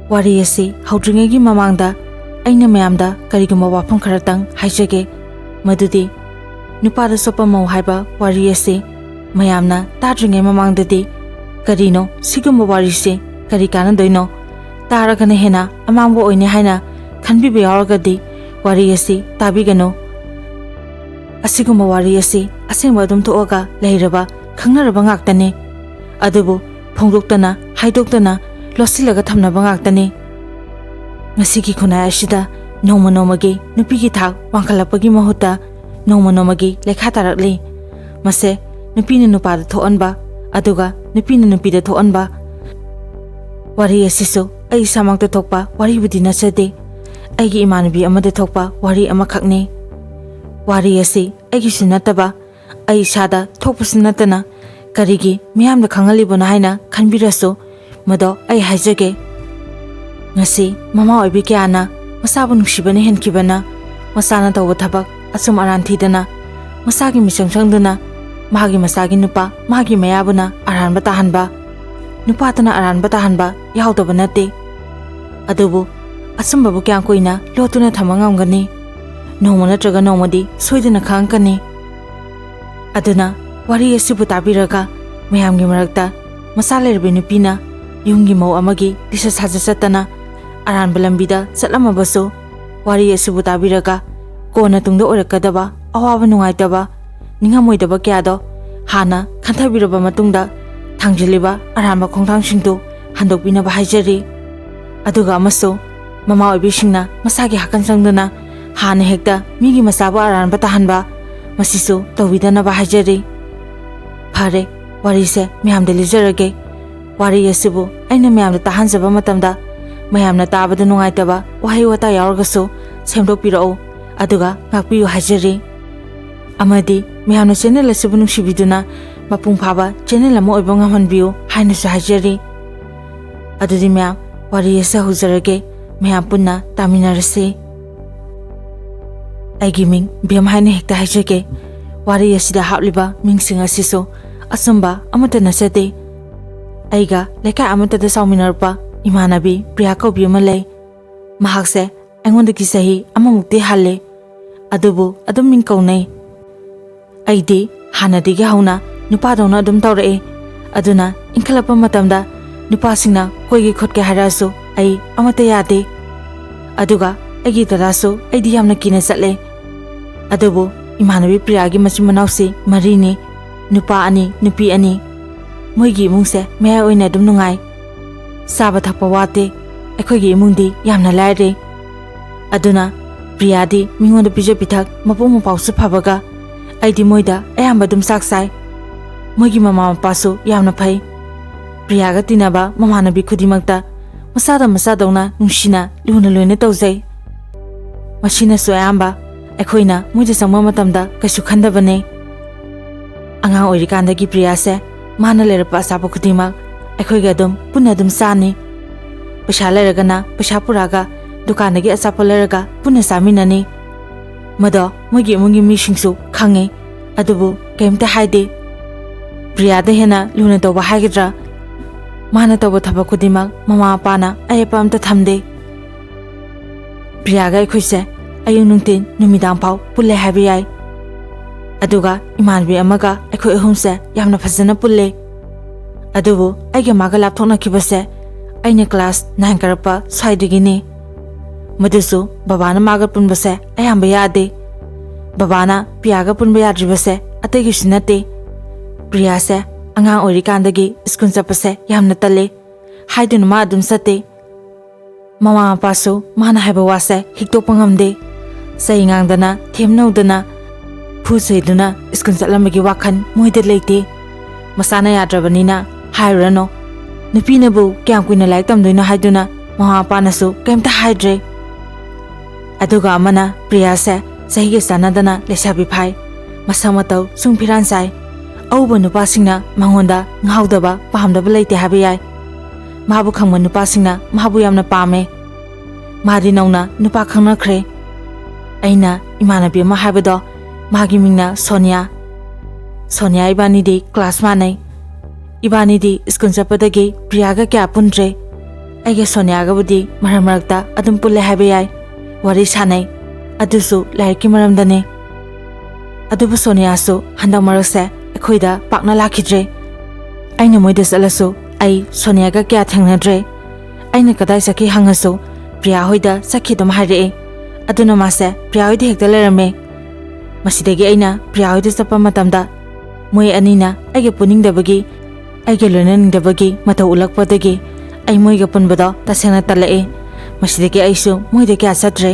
Wari asi haudrangagi mamangda aina mayamda kariguma wafam kharatang haijage madudi nupada sopa mau haiba wari asi mayamna tadringai mamangdadi karino siguma wari se kari kanadoino taragana hena amangbo oine haina khanbibe yawargadi wari asi tabigano asiguma wari asi asengba adum thoaga leiraba khangnaraba ngaktani adubu phongdoktana haidoktana losilaga thamnaba ngaktani ngasigi khunai asida noma nomagi nupigi thak wangkhalapagi mahuta noma nomagi lekha tarakli mase nupini nupada thoanba aduga nupini nupida thoanba wari asisu ai samakta thokpa wari budi nasade aigi imanabi amade thokpa wari amakhakni wari asi aigi sinataba ai sada thokpusinatana karigi miyamda khangalibona haina khanbirasu mado ai haijage ngasi mama oibi kyana masabu nuksibane henkibana masana tawba thabak asum aranthidana masagi misangsangduna magi masagi nupa magi mayabuna aranba tahanba nupa tana aranba tahanba yaudaba nate adubu asumbabu kya koina lotuna thamangamgani noma natraga nomadi soidana khangkani aduna wari asibu tabiraga mayamgi marakta masalerbe nupina yungi mau amagi disa saja satana aranba lambida satlamabasу wari asibu tabiraga kona tungda orakadaba awaba nungaitaba ningamoidaba kyado hana khantabiraba matungda thangjiliba aranba khongthangsindu handokbinaba haijari aduga amasu mama oibisingna masagi hakansangduna hana hekta migi masabu aranba tahanba masisu tawbidanaba haijari phare wari se miyamda lijarage wari asibu aina miyamda tahanjaba matamda mayamna tabada nungaitaba wahai wata yawargasu semdokpirao aduga ngakpiyu haijari amadi miyamna channel asibu nungsibiduna mapung phaba channel ama oiba ngamhanbiyu hainasu haijari adudi miyam wari asa hujarage miyam punna taminarase aigi ming biyam haina hekta haijage wari asida hapliba mingsing asisu asumba amata nasate aiga leka amata da sauminarpa imanabi priya kaubi ama lei mahakse aingondagi sahi amamukti halle adubu adum min kaunai aidi hanadigi hauna nupadona adum tawrae aduna inkhalapa matamda nupasingna koigi khotke harasu ai amata yade aduga aigi dadasu aidi yamna kine chatle adubu imanabi priyagi machimanausi marini nupa ani nupi ani moigi imungse meya oina dum nungai saba thakpa wate ekhoigi imungdi yamna laire aduna priyadi mingonda pije pithak mapung mapausu phabaga aidi moida ayamba dum saksai moigi mama mapasu yamna phai priyaga tinaba mamanabi khudimakta masada nungsina luna loina tawjai masina so ayamba ekhoina moida sangma matamda kaisu khandabane angang oirikandagi priyase mana lerapa asaba khudima ekhoiga dum punna dum sani paisa leragana paisa puraga dukanagi asapa leraga punna saminani mado mogi mungi mishingsu khange adubu kemta haide priyada hena luna toba haigidra mana toba thaba khudima mama pana ayapa amta thamde priyaga ekhoise ayung nungtin numidang pau pulle habiyai aduga imanbi amaga ekhoi ahumse yamna phajana pulle adubu aige maga lapthona kibase aine class 9 karapa saidigini madusu babana maga punbase ayamba yade babana piyaga punba yadribase ategi sinate priyase angang oirikandagi skun chapase yamna tale haidun ma adum sate mama pasu mana haiba wase hiktokpangamde saingangdana themnaudana Pusaiduna skun chalamagi wakhan moida leite masana yadrabanina hairano nupinabu kyam kuina laik tamdoina haiduna mama panasu kemta haidre aduga amana priyase sahiga sanadana lesabi phai masamatau sungphiran sai auba nupasingna mangonda nghaudaba pahamdaba leite habiyai mabu khangma nupasingna mabu yamna pame madi nauna nupa khangnakhre aina imanabi ma habado magi mingna Sonia ibani di class manai ibani di skun chapadagi priyaga kya punre ꯑꯩꯒ ꯁꯣꯅꯤꯌꯥꯒꯕꯨꯗꯤ ꯃꯔꯛ ꯃꯔꯛꯇ ꯑꯗꯨꯝ ꯄꯨꯜꯂꯦ ꯍꯥꯏꯕ ꯌꯥꯏ, ꯋꯥꯔꯤ ꯁꯥꯟꯅꯩ, ꯑꯗꯨꯁꯨ ꯂꯥꯏꯔꯤꯛꯀꯤ ꯃꯔꯝꯗꯅꯤ꯫ ꯑꯗꯨꯕꯨ ꯁꯣꯅꯤꯌꯥꯁꯨ ꯍꯟꯗꯛ ꯃꯔꯛꯁꯦ ꯑꯩꯈꯣꯏꯗ ꯄꯥꯛꯅ ꯂꯥꯛꯈꯤꯗ꯭ꯔꯦ꯫ ꯑꯩꯅ ꯃꯣꯏꯗ ꯆꯠꯂꯁꯨ ꯑꯩ ꯁꯣꯅꯤꯌꯥꯒ ꯀꯌꯥ ꯊꯦꯡꯅꯗ꯭ꯔꯦ꯫ ꯑꯩꯅ ꯀꯗꯥꯏ ꯆꯠꯈꯤ ꯍꯪꯉꯁꯨ ꯄ꯭ꯔꯤꯌꯥ ꯍꯣꯏꯗ ꯆꯠꯈꯤ ꯑꯗꯨꯝ ꯍꯥꯏꯔꯛꯑꯦ꯫ ꯑꯗꯨꯅ ꯃꯥꯁꯦ ꯄ꯭ꯔꯤꯌꯥ ꯍꯣꯏꯗ ꯍꯦꯛꯇ ꯂꯩꯔꯝꯃꯦ꯫ ꯃꯁꯤꯗꯒꯤ ꯑꯩꯅ ꯄ꯭ꯔꯤꯌꯥ ꯍꯣꯏꯗ ꯆꯠꯄ ꯃꯇꯝꯗ ꯃꯣꯏ ꯑꯅꯤꯅ ꯑꯩꯒ ꯄꯨꯅꯤꯡꯗꯕꯒꯤ, ꯑꯩꯒ ꯂꯣꯏꯅꯅꯤꯡꯗꯕꯒꯤ ꯃꯇꯧ ꯎꯠꯂꯛꯄꯗꯒꯤ ꯑꯩ ꯃꯣꯏꯒ ꯄꯨꯟꯕꯗꯣ ꯇꯁꯦꯡꯅ ꯇꯜꯂꯛꯑꯦ꯫ ꯃꯁꯤꯗꯒꯤ ꯑꯩꯁꯨ ꯃꯣꯏꯗ ꯀꯌꯥ ꯆꯠꯇ꯭ꯔꯦ꯫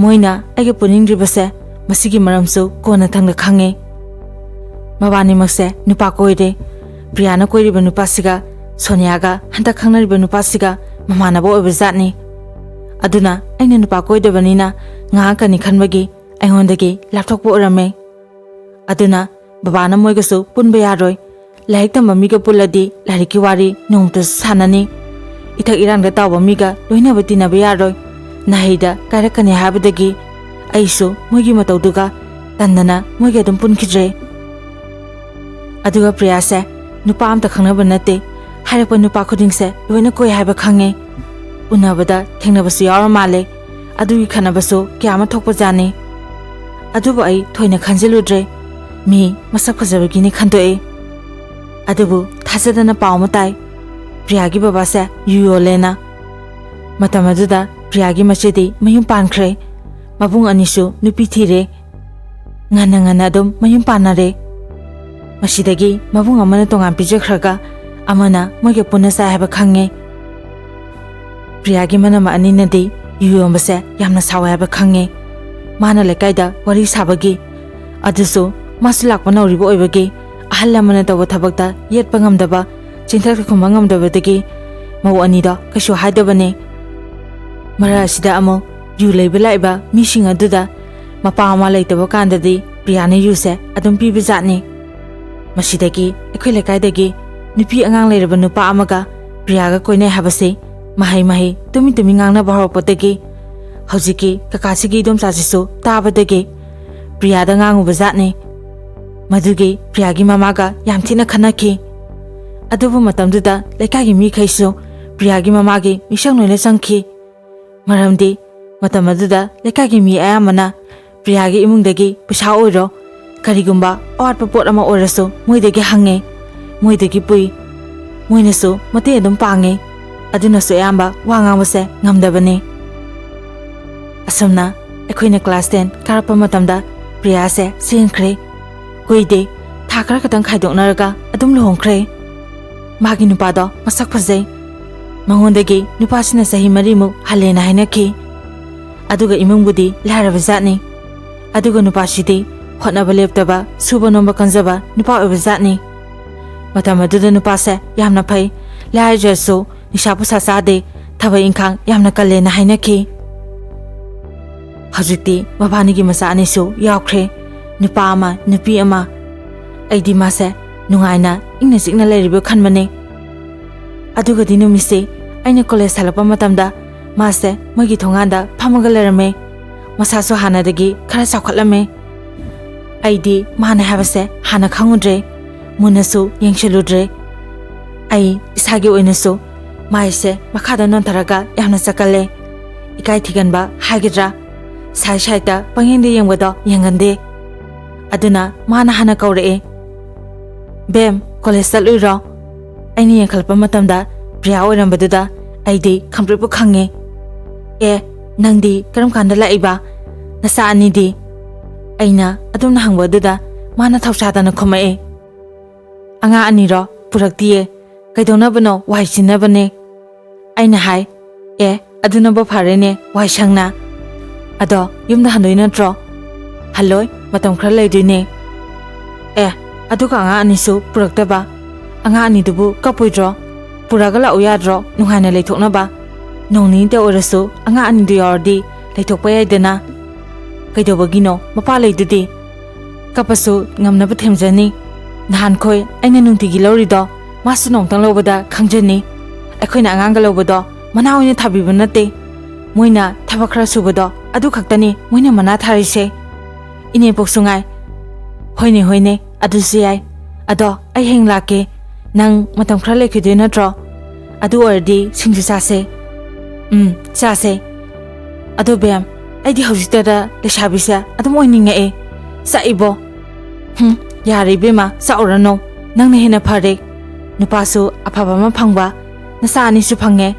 ꯃꯣꯏꯅ ꯑꯩꯒ ꯄꯨꯅꯤꯡꯗ꯭ꯔꯤꯕꯁꯦ ꯃꯁꯤꯒꯤ ꯃꯔꯝꯁꯨ ꯀꯣꯟꯅꯊꯪꯗ ꯈꯪꯉꯦ꯫ ꯃꯕꯥꯅꯤꯃꯛꯁꯦ ꯅꯨꯄꯥ ꯀꯣꯏꯔꯦ꯫ ꯄ꯭ꯔꯤꯌꯥꯅ ꯀꯣꯏꯔꯤꯕ ꯅꯨꯄꯥꯁꯤꯒ ꯁꯣꯅꯤꯌꯥꯒ ꯍꯟꯗꯛ ꯈꯪꯅꯔꯤꯕ ꯅꯨꯄꯥꯁꯤꯒ ꯃꯃꯥꯟꯅꯕ ꯑꯣꯏꯕ ꯖꯥꯠꯅꯤ꯫ ꯑꯗꯨꯅ ꯑꯩꯅ ꯅꯨꯄꯥ ꯀꯣꯏꯗꯕꯅꯤꯅ ꯉꯥꯡꯉꯛꯀꯅꯤ ꯈꯟꯕꯒꯤ ꯑꯩꯉꯣꯟꯗꯒꯤ ꯂꯥꯞꯊꯣꯛꯄ ꯑꯣꯏꯔꯝꯃꯦ꯫ ꯑꯗꯨꯅ ꯕꯕꯥꯅ ꯃꯣꯏꯒꯁꯨ ꯄꯨꯟꯕ ꯌꯥꯔꯣꯏ, ꯂꯥꯏꯔꯤꯛ ꯇꯝꯕ ꯃꯤꯒ ꯄꯨꯜꯂꯗꯤ ꯂꯥꯏꯔꯤꯛꯀꯤ ꯋꯥꯔꯤ ꯅꯣꯡꯃꯇꯁꯨ ꯁꯥꯟꯅꯅꯤ, ꯏꯊꯛ ꯏꯔꯥꯡꯗ ꯇꯥꯎꯕ ꯃꯤꯒ ꯂꯣꯏꯅꯕ ꯇꯤꯟꯅꯕ ꯌꯥꯔꯣꯏ, ꯅꯥꯍꯩꯗ ꯀꯥꯏꯔꯛꯀꯅꯤ ꯍꯥꯏꯕꯗꯒꯤ ꯑꯩꯁꯨ ꯃꯣꯏꯒꯤ ꯃꯇꯧꯗꯨꯒ ꯇꯟꯗꯅ ꯃꯣꯏꯒ ꯑꯗꯨꯝ ꯄꯨꯟꯈꯤꯗ꯭ꯔꯦ꯫ ꯑꯗꯨꯒ ꯄ꯭ꯔꯤꯌꯥꯁꯦ ꯅꯨꯄꯥ ꯑꯝꯇ ꯈꯪꯅꯕ ꯅꯠꯇꯦ, ꯍꯥꯏꯔꯛꯄ ꯅꯨꯄꯥ ꯈꯨꯗꯤꯡꯁꯦ ꯂꯣꯏꯅ ꯀꯣꯏ ꯍꯥꯏꯕ ꯈꯪꯉꯦ꯫ ꯎꯅꯕꯗ ꯊꯦꯡꯅꯕꯁꯨ ꯌꯥꯎꯔ ꯃꯥꯜꯂꯦ, ꯑꯗꯨꯒꯤ ꯈꯟꯅꯕꯁꯨ ꯀꯌꯥ ꯑꯃ ꯊꯣꯛꯄꯖꯥꯠꯅꯤ꯫ ꯑꯗꯨꯕꯨ ꯑꯩ ꯊꯣꯏꯅ ꯈꯟꯖꯤꯜꯂꯨꯗ꯭ꯔꯦ, ꯃꯤ ꯃꯁꯛ ꯐꯖꯕꯒꯤꯅꯤ ꯈꯟꯗꯣꯛꯑꯦ꯫ ꯑꯗꯨꯕꯨ ꯊꯥꯖꯗꯅ ꯄꯥꯎ ꯑꯃ ꯇꯥꯏ, ꯄ꯭ꯔꯤꯌꯥꯒꯤ ꯕꯕꯥꯁꯦ ꯌꯨ ꯌꯣꯜꯂꯦꯅ꯫ ꯃꯇꯝ ꯑꯗꯨꯗ ꯄ꯭ꯔꯤꯌꯥꯒꯤ ꯃꯆꯦꯗꯤ ꯃꯌꯨꯝ ꯄꯥꯟꯈ꯭ꯔꯦ, ꯃꯕꯨꯡ ꯑꯅꯤꯁꯨ ꯅꯨꯄꯤ ꯊꯤꯔꯦ, ꯉꯟꯅ ꯑꯗꯨꯝ ꯃꯌꯨꯝ ꯄꯥꯟꯅꯔꯦ꯫ ꯃꯁꯤꯗꯒꯤ ꯃꯕꯨꯡ ꯑꯃꯅ ꯇꯣꯉꯥꯟ ꯄꯤꯖꯈ꯭ꯔꯒ ꯑꯃꯅ ꯃꯣꯏꯒ ꯄꯨꯟꯅ ꯆꯥꯏ ꯍꯥꯏꯕ ꯈꯪꯉꯦ꯫ ꯄ꯭ꯔꯤꯌꯥꯒꯤ ꯃꯅꯝꯃ ꯑꯅꯤꯅꯗꯤ ꯌꯨ ꯌꯣꯟꯕꯁꯦ ꯌꯥꯝꯅ ꯁꯥꯎꯋꯦ ꯍꯥꯏꯕ ꯈꯪꯉꯦ꯫ ꯃꯥꯅ ꯂꯩꯀꯥꯏꯗ ꯋꯥꯔꯤ ꯁꯥꯕꯒꯤ, ꯑꯗꯨꯁꯨ ꯃꯥꯁꯨ ꯂꯥꯛꯄ ꯅꯧꯔꯤꯕ ꯑꯣꯏꯕꯒꯤ ꯑꯍꯜ ꯂꯃꯟꯅ ꯇꯧꯕ ꯊꯕꯛꯇ ꯌꯦꯠꯄ ꯉꯝꯗꯕ, ꯆꯤꯟꯊꯛꯇ ꯈꯨꯝꯕ ꯉꯝꯗꯕꯗꯒꯤ ꯃꯧ ꯑꯅꯤꯗꯣ ꯀꯩꯁꯨ ꯍꯥꯏꯗꯕꯅꯦ꯫ ꯃꯔꯛ ꯑꯁꯤꯗ ꯑꯃꯨꯛ ꯌꯨ ꯂꯩꯕ ꯂꯥꯛꯏꯕ ꯃꯤꯁꯤꯡ ꯑꯗꯨꯗ ꯃꯄꯥ ꯃꯃꯥ ꯂꯩꯇꯕ ꯀꯥꯟꯗꯗꯤ ꯄ꯭ꯔꯤꯌꯥꯅ ꯌꯨꯁꯦ ꯑꯗꯨꯝ ꯄꯤꯕ ꯖꯥꯠꯅꯤ꯫ ꯃꯁꯤꯗꯒꯤ ꯑꯩꯈꯣꯏ ꯂꯩꯀꯥꯏꯗꯒꯤ ꯅꯨꯄꯤ ꯑꯉꯥꯡ ꯂꯩꯔꯕ ꯅꯨꯄꯥ ꯑꯃꯒ ꯄ꯭ꯔꯤꯌꯥꯒ ꯀꯣꯏꯅꯩ ꯍꯥꯏꯕꯁꯤ ꯃꯍꯩ ꯇꯨꯃꯤꯟ ꯉꯥꯡꯅꯕ ꯍꯧꯔꯛꯄꯗꯒꯤ ꯍꯧꯖꯤꯛꯀꯤ ꯀꯀꯥꯁꯤꯒꯤ ꯏꯗꯣꯝꯆꯥꯁꯤꯁꯨ ꯇꯥꯕꯗꯒꯤ ꯄ꯭ꯔꯤꯌꯥꯗ ꯉꯥꯡꯉꯨꯕ ꯖꯥꯠꯅꯤ꯫ ꯃꯗꯨꯒꯤ ꯄ꯭ꯔꯤꯌꯥꯒꯤ ꯃꯃꯥꯒ ꯌꯥꯝ ꯊꯤꯅ ꯈꯟꯅꯈꯤ꯫ ꯑꯗꯨꯕꯨ ꯃꯇꯝꯗꯨꯗ ꯂꯩꯀꯥꯏꯒꯤ ꯃꯤꯈꯩꯁꯨ ꯄ꯭ꯔꯤꯌꯥꯒꯤ ꯃꯃꯥꯒꯤ ꯃꯤꯁꯪ ꯂꯣꯏꯅ ꯆꯪꯈꯤ꯫ ꯃꯔꯝꯗꯤ ꯃꯇꯝ ꯑꯗꯨꯗ ꯂꯩꯀꯥꯏꯒꯤ ꯃꯤ ꯑꯌꯥꯝꯕꯅ ꯄ꯭ꯔꯤꯌꯥꯒꯤ ꯏꯃꯨꯡꯗꯒꯤ ꯄꯩꯁꯥ ꯑꯣꯏꯔꯣ ꯀꯔꯤꯒꯨꯝꯕ ꯑꯋꯥꯠꯄ ꯄꯣꯠ ꯑꯃ ꯑꯣꯏꯔꯁꯨ ꯃꯣꯏꯗꯒꯤ ꯍꯪꯉꯦ, ꯃꯣꯏꯗꯒꯤ ꯄꯨꯏ, ꯃꯣꯏꯅꯁꯨ ꯃꯇꯦꯡ ꯑꯗꯨꯝ ꯄꯥꯡꯉꯦ꯫ ꯑꯗꯨꯅꯁꯨ ꯑꯌꯥꯝꯕ ꯋꯥ ꯉꯥꯡꯕꯁꯦ ꯉꯝꯗꯕꯅꯤ꯫ ꯑꯁꯨꯝꯅ ꯑꯩꯈꯣꯏꯅ ꯀ꯭ꯂꯥꯁ 10 ꯀꯥꯔꯛꯄ ꯃꯇꯝꯗ ꯄ꯭ꯔꯤꯌꯥꯁꯦ ꯆꯦꯟꯈ꯭ꯔꯦ꯫ ꯀꯨꯏꯗꯦ, ꯊꯥ ꯈꯔ ꯈꯛꯇꯪ ꯈꯥꯏꯗꯣꯛꯅꯔꯒ ꯑꯗꯨꯝ ꯂꯨꯍꯣꯡꯈ꯭ꯔꯦ꯫ ꯃꯥꯒꯤ ꯅꯨꯄꯥꯗꯣ ꯃꯁꯛ ꯐꯖꯩ, ꯃꯉꯣꯟꯗꯒꯤ ꯅꯨꯄꯥꯁꯤꯅ ꯆꯍꯤ 4 ꯍꯜꯂꯦꯅ ꯍꯥꯏꯅꯈꯤ꯫ ꯑꯗꯨꯒ ꯏꯃꯨꯡꯕꯨꯗꯤ ꯂꯥꯏꯔꯕ ꯖꯥꯠꯅꯤ꯫ ꯑꯗꯨꯒ ꯅꯨꯄꯥꯁꯤꯗꯤ ꯍꯣꯠꯅꯕ ꯂꯦꯞꯇꯕ, ꯁꯨꯕ ꯅꯣꯝꯕ ꯀꯟꯖꯕ ꯅꯨꯄꯥ ꯑꯣꯏꯕ ꯖꯥꯠꯅꯤ꯫ ꯃꯇꯝ ꯑꯗꯨꯗ ꯅꯨꯄꯥꯁꯦ ꯌꯥꯝꯅ ꯐꯩ, ꯂꯥꯏꯔꯖꯔꯁꯨ ꯅꯤꯁꯥ ꯄꯨꯁꯥ ꯆꯥꯗꯦ, ꯊꯕꯛ ꯏꯪꯈꯥꯡ ꯌꯥꯝꯅ ꯀꯜꯂꯦꯅ ꯍꯥꯏꯅꯈꯤ꯫ ꯍꯧꯖꯤꯛꯇꯤ ꯃꯕꯥꯅꯤꯒꯤ ꯃꯆꯥ ꯑꯅꯤꯁꯨ ꯌꯥꯎꯈ꯭ꯔꯦ, ꯅꯨꯄꯥ ꯑꯃ ꯅꯨꯄꯤ ꯑꯃ꯫ ꯑꯩꯗꯤ ꯃꯥꯁꯦ ꯅꯨꯡꯉꯥꯏꯅ ꯏꯪꯅ ꯆꯤꯛꯅ ꯂꯩꯔꯤꯕ ꯈꯟꯕꯅꯦ꯫ ꯑꯗꯨꯒꯗꯤ ꯅꯨꯃꯤꯠꯁꯦ ꯑꯩꯅ ꯀꯣꯂꯦꯖ ꯍꯜꯂꯛꯄ ꯃꯇꯝꯗ ꯃꯥꯁꯦ ꯃꯣꯏꯒꯤ ꯊꯣꯡꯒꯥꯟꯗ ꯐꯝꯃꯒ ꯂꯩꯔꯝꯃꯦ꯫ ꯃꯁꯥꯁꯨ ꯍꯥꯟꯅꯗꯒꯤ ꯈꯔ ꯆꯥꯎꯈꯠꯂꯝꯃꯦ꯫ ꯑꯩꯗꯤ ꯃꯥꯅ ꯍꯥꯏꯕꯁꯦ ꯍꯥꯟꯅ ꯈꯪꯉꯨꯗ꯭ꯔꯦ, ꯃꯨꯟꯅꯁꯨ ꯌꯦꯡꯁꯤꯜꯂꯨꯗ꯭ꯔꯦ꯫ ꯑꯩ ꯏꯁꯥꯒꯤ ꯑꯣꯏꯅꯁꯨ ꯃꯥꯏꯁꯦ ꯃꯈꯥꯗ ꯅꯣꯟꯊꯔꯒ ꯌꯥꯝꯅ ꯆꯀꯜꯂꯦ, ꯏꯀꯥꯏ ꯊꯤꯒꯟꯕ ꯍꯥꯏꯒꯗ꯭ꯔꯥ, ꯁꯥꯏꯗ ꯄꯪꯌꯦꯡꯗ ꯌꯦꯡꯕꯗꯣ ꯌꯦꯡꯒꯟꯗꯦ꯫ ꯑꯗꯨꯅ ꯃꯥꯅ ꯍꯥꯟꯅ ꯀꯧꯔꯛꯑꯦ, "ꯕꯦꯝ, ꯀꯣꯂꯦꯖ ꯆꯠꯂꯨꯏꯔꯣ?" ꯑꯩꯅ ꯌꯦꯡꯈꯠꯂꯛꯄ ꯃꯇꯝꯗ ꯄ꯭ꯔꯤꯌꯥ ꯑꯣꯏꯔꯝꯕꯗꯨꯗ ꯑꯩꯗꯤ ꯈꯪꯄ꯭ꯔꯦꯛꯄꯨ ꯈꯪꯉꯦ꯫ "ꯑꯦ, ꯅꯪꯗꯤ ꯀꯔꯝ ꯀꯥꯟꯗ ꯂꯥꯛꯏꯕ? ꯅꯆꯥ ꯑꯅꯤꯗꯤ?" ꯑꯩꯅ ꯑꯗꯨꯝꯅ ꯍꯪꯕ ꯑꯗꯨꯗ ꯃꯥꯅ ꯊꯧꯁꯥꯗꯅ ꯈꯨꯝꯃꯛꯑꯦ, "ꯑꯉꯥꯡ ꯑꯅꯤꯔꯣ? ꯄꯨꯔꯛꯇꯤꯌꯦ, ꯀꯩꯗꯧꯅꯕꯅꯣ? ꯋꯥꯏ ꯆꯤꯟꯅꯕꯅꯦ." ꯑꯩꯅ ꯍꯥꯏ, "ꯑꯦ, ꯑꯗꯨꯅꯕꯨ ꯐꯔꯦꯅꯦ, ꯋꯥꯏ ꯁꯪꯅ꯫ ꯑꯗꯣ ꯌꯨꯝꯗ ꯍꯟꯗꯣꯏ ꯅꯠꯇ꯭ꯔꯣ?" "ꯍꯜꯂꯣꯏ, ꯃꯇꯝ ꯈꯔ ꯂꯩꯗꯣꯏꯅꯦ." "ꯑꯦ, ꯑꯗꯨꯒ ꯑꯉꯥꯡ ꯑꯅꯤꯁꯨ ꯄꯨꯔꯛꯇꯕ? ꯑꯉꯥꯡ ꯑꯅꯤꯗꯨꯕꯨ ꯀꯞꯄꯣꯏꯗ꯭ꯔꯣ? ꯄꯨꯔꯒ ꯂꯥꯛꯎ ꯌꯥꯗ꯭ꯔꯣ, ꯅꯨꯡꯉꯥꯏꯅ ꯂꯩꯊꯣꯛꯅꯕ? ꯅꯣꯡ ꯅꯤꯅꯤꯇ ꯑꯣꯏꯔꯁꯨ ꯑꯉꯥꯡ ꯑꯅꯤꯗꯨ ꯌꯥꯎꯔꯗꯤ ꯂꯩꯊꯣꯛꯄ ꯌꯥꯏꯗꯅ." "ꯀꯩꯗꯧꯕꯒꯤꯅꯣ? ꯃꯄꯥ ꯂꯩꯗꯨꯗꯤ, ꯀꯞꯄꯁꯨ ꯉꯝꯅꯕ ꯊꯦꯝꯖꯅꯤ꯫ ꯅꯍꯥꯟꯈꯣꯏ ꯑꯩꯅ ꯅꯨꯡꯇꯤꯒꯤ ꯂꯧꯔꯤꯗꯣ ꯃꯥꯁꯨ ꯅꯣꯡꯇꯪ ꯂꯧꯕꯗ ꯈꯪꯖꯅꯤ꯫ ꯑꯩꯈꯣꯏꯅ ꯑꯉꯥꯡꯒ ꯂꯧꯕꯗꯣ ꯃꯅꯥ ꯑꯣꯏꯅ ꯊꯥꯕꯤꯕ ꯅꯠꯇꯦ, ꯃꯣꯏꯅ ꯊꯕꯛ ꯈꯔ ꯁꯨꯕꯗꯣ ꯑꯗꯨ ꯈꯛꯇꯅꯤ ꯃꯣꯏꯅ ꯃꯅꯥ ꯊꯥꯔꯤꯁꯦ." "ꯏꯅꯦꯄꯣꯛꯁꯨ ꯉꯥꯏ." "ꯍꯣꯏꯅꯦ, ꯑꯗꯨꯁꯨ ꯌꯥꯏ꯫ ꯑꯗꯣ ꯑꯩ ꯍꯌꯦꯡ ꯂꯥꯛꯀꯦ, ꯅꯪ ꯃꯇꯝ ꯈꯔ ꯂꯩꯈꯤꯗꯣꯏ ꯅꯠꯇ꯭ꯔꯣ?" ꯑꯗꯨ ꯑꯣꯏꯔꯗꯤ ꯁꯤꯡꯖꯨ ꯆꯥꯁꯦ ꯆꯥꯁꯦ ꯑꯗꯣ ꯕꯦꯝ ꯑꯩꯗꯤ ꯍꯧꯖꯤꯛꯇꯗ ꯂꯩꯁꯥꯕꯤꯁꯦ ꯑꯗꯨꯝ ꯑꯣꯏꯅꯤꯡꯉꯛꯑꯦ ꯆꯥꯛꯏꯕꯣ ꯌꯥꯔꯦ ꯏꯕꯦꯝꯃ ꯆꯥꯛꯎꯔꯅꯣ ꯅꯪꯅ ꯍꯦꯟꯅ ꯐꯔꯦ ꯅꯨꯄꯥꯁꯨ ꯑꯐꯕ ꯑꯃ ꯐꯪꯕ ꯅꯆꯥ ꯑꯅꯤꯁꯨ ꯐꯪꯉꯦ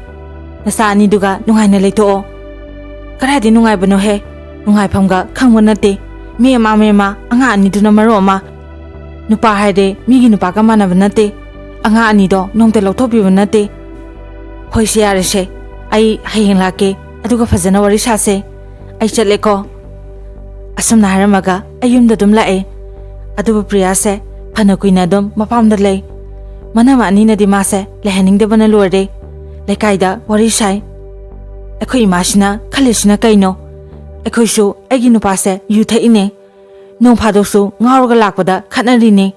ꯅꯆꯥ ꯑꯅꯤꯗꯨꯒ ꯅꯨꯡꯉꯥꯏꯅ ꯂꯩꯊꯣꯛꯑꯣ ꯀꯗꯥꯏꯗꯤ ꯅꯨꯡꯉꯥꯏꯕꯅꯣꯍꯦ ꯅꯨꯡꯉꯥꯏꯐꯝꯒ ꯈꯪꯕ ꯅꯠꯇꯦ ꯃꯦꯃ ꯑꯉꯥꯡ ꯑꯅꯤꯗꯨꯅ ꯃꯔꯣ ꯑꯃ ꯅꯨꯄꯥ ꯍꯥꯏꯔꯦ ꯃꯤꯒꯤ ꯅꯨꯄꯥꯒ ꯃꯥꯟꯅꯕ ꯅꯠꯇꯦ ꯑꯉꯥꯡ ꯑꯅꯤꯗꯣ ꯅꯣꯡꯇ ꯂꯧꯊꯣꯛꯄꯤꯕ ꯅꯠꯇꯦ ꯍꯣꯏꯁꯦ ꯌꯥꯔꯦꯁꯦ ꯑꯩ ꯍꯌꯦꯡ ꯂꯥꯛꯀꯦ ꯑꯗꯨꯒ ꯐꯖꯅ ꯋꯥꯔꯤ ꯁꯥꯁꯦ ꯑꯩ ꯆꯠꯂꯦꯀꯣ ꯑꯁꯨꯝꯅ ꯍꯥꯏꯔꯝꯃꯒ ꯑꯩ ꯌꯨꯝꯗ ꯑꯗꯨꯝ ꯂꯥꯛꯑꯦ ꯑꯗꯨꯕꯨ ꯄ꯭ꯔꯤꯌꯥꯁꯦ ꯐꯅ ꯀꯨꯏꯅ ꯑꯗꯨꯝ ꯃꯄꯥꯝꯗ ꯂꯩ ꯃꯅꯝ ꯑꯅꯤꯅꯗꯤ ꯃꯥꯁꯦ ꯂꯩꯍꯟꯅꯤꯡꯗꯕꯅ ꯂꯣꯏꯔꯦ ꯂꯩꯀꯥꯏꯗ ꯋꯥꯔꯤ ꯁꯥꯏ ꯑꯩꯈꯣꯏ ꯏꯃꯥꯁꯤꯅ ꯈꯜꯂꯤꯁꯤꯅ ꯀꯩꯅꯣ ꯑꯩꯈꯣꯏꯁꯨ ꯑꯩꯒꯤ ꯅꯨꯄꯥꯁꯦ ꯌꯨ ꯊꯛꯏꯅꯦ ꯅꯣꯡ ꯐꯥꯗꯣꯛꯁꯨ ꯉꯥꯎꯔꯒ ꯂꯥꯛꯄꯗ ꯈꯠꯅꯔꯤꯅꯦ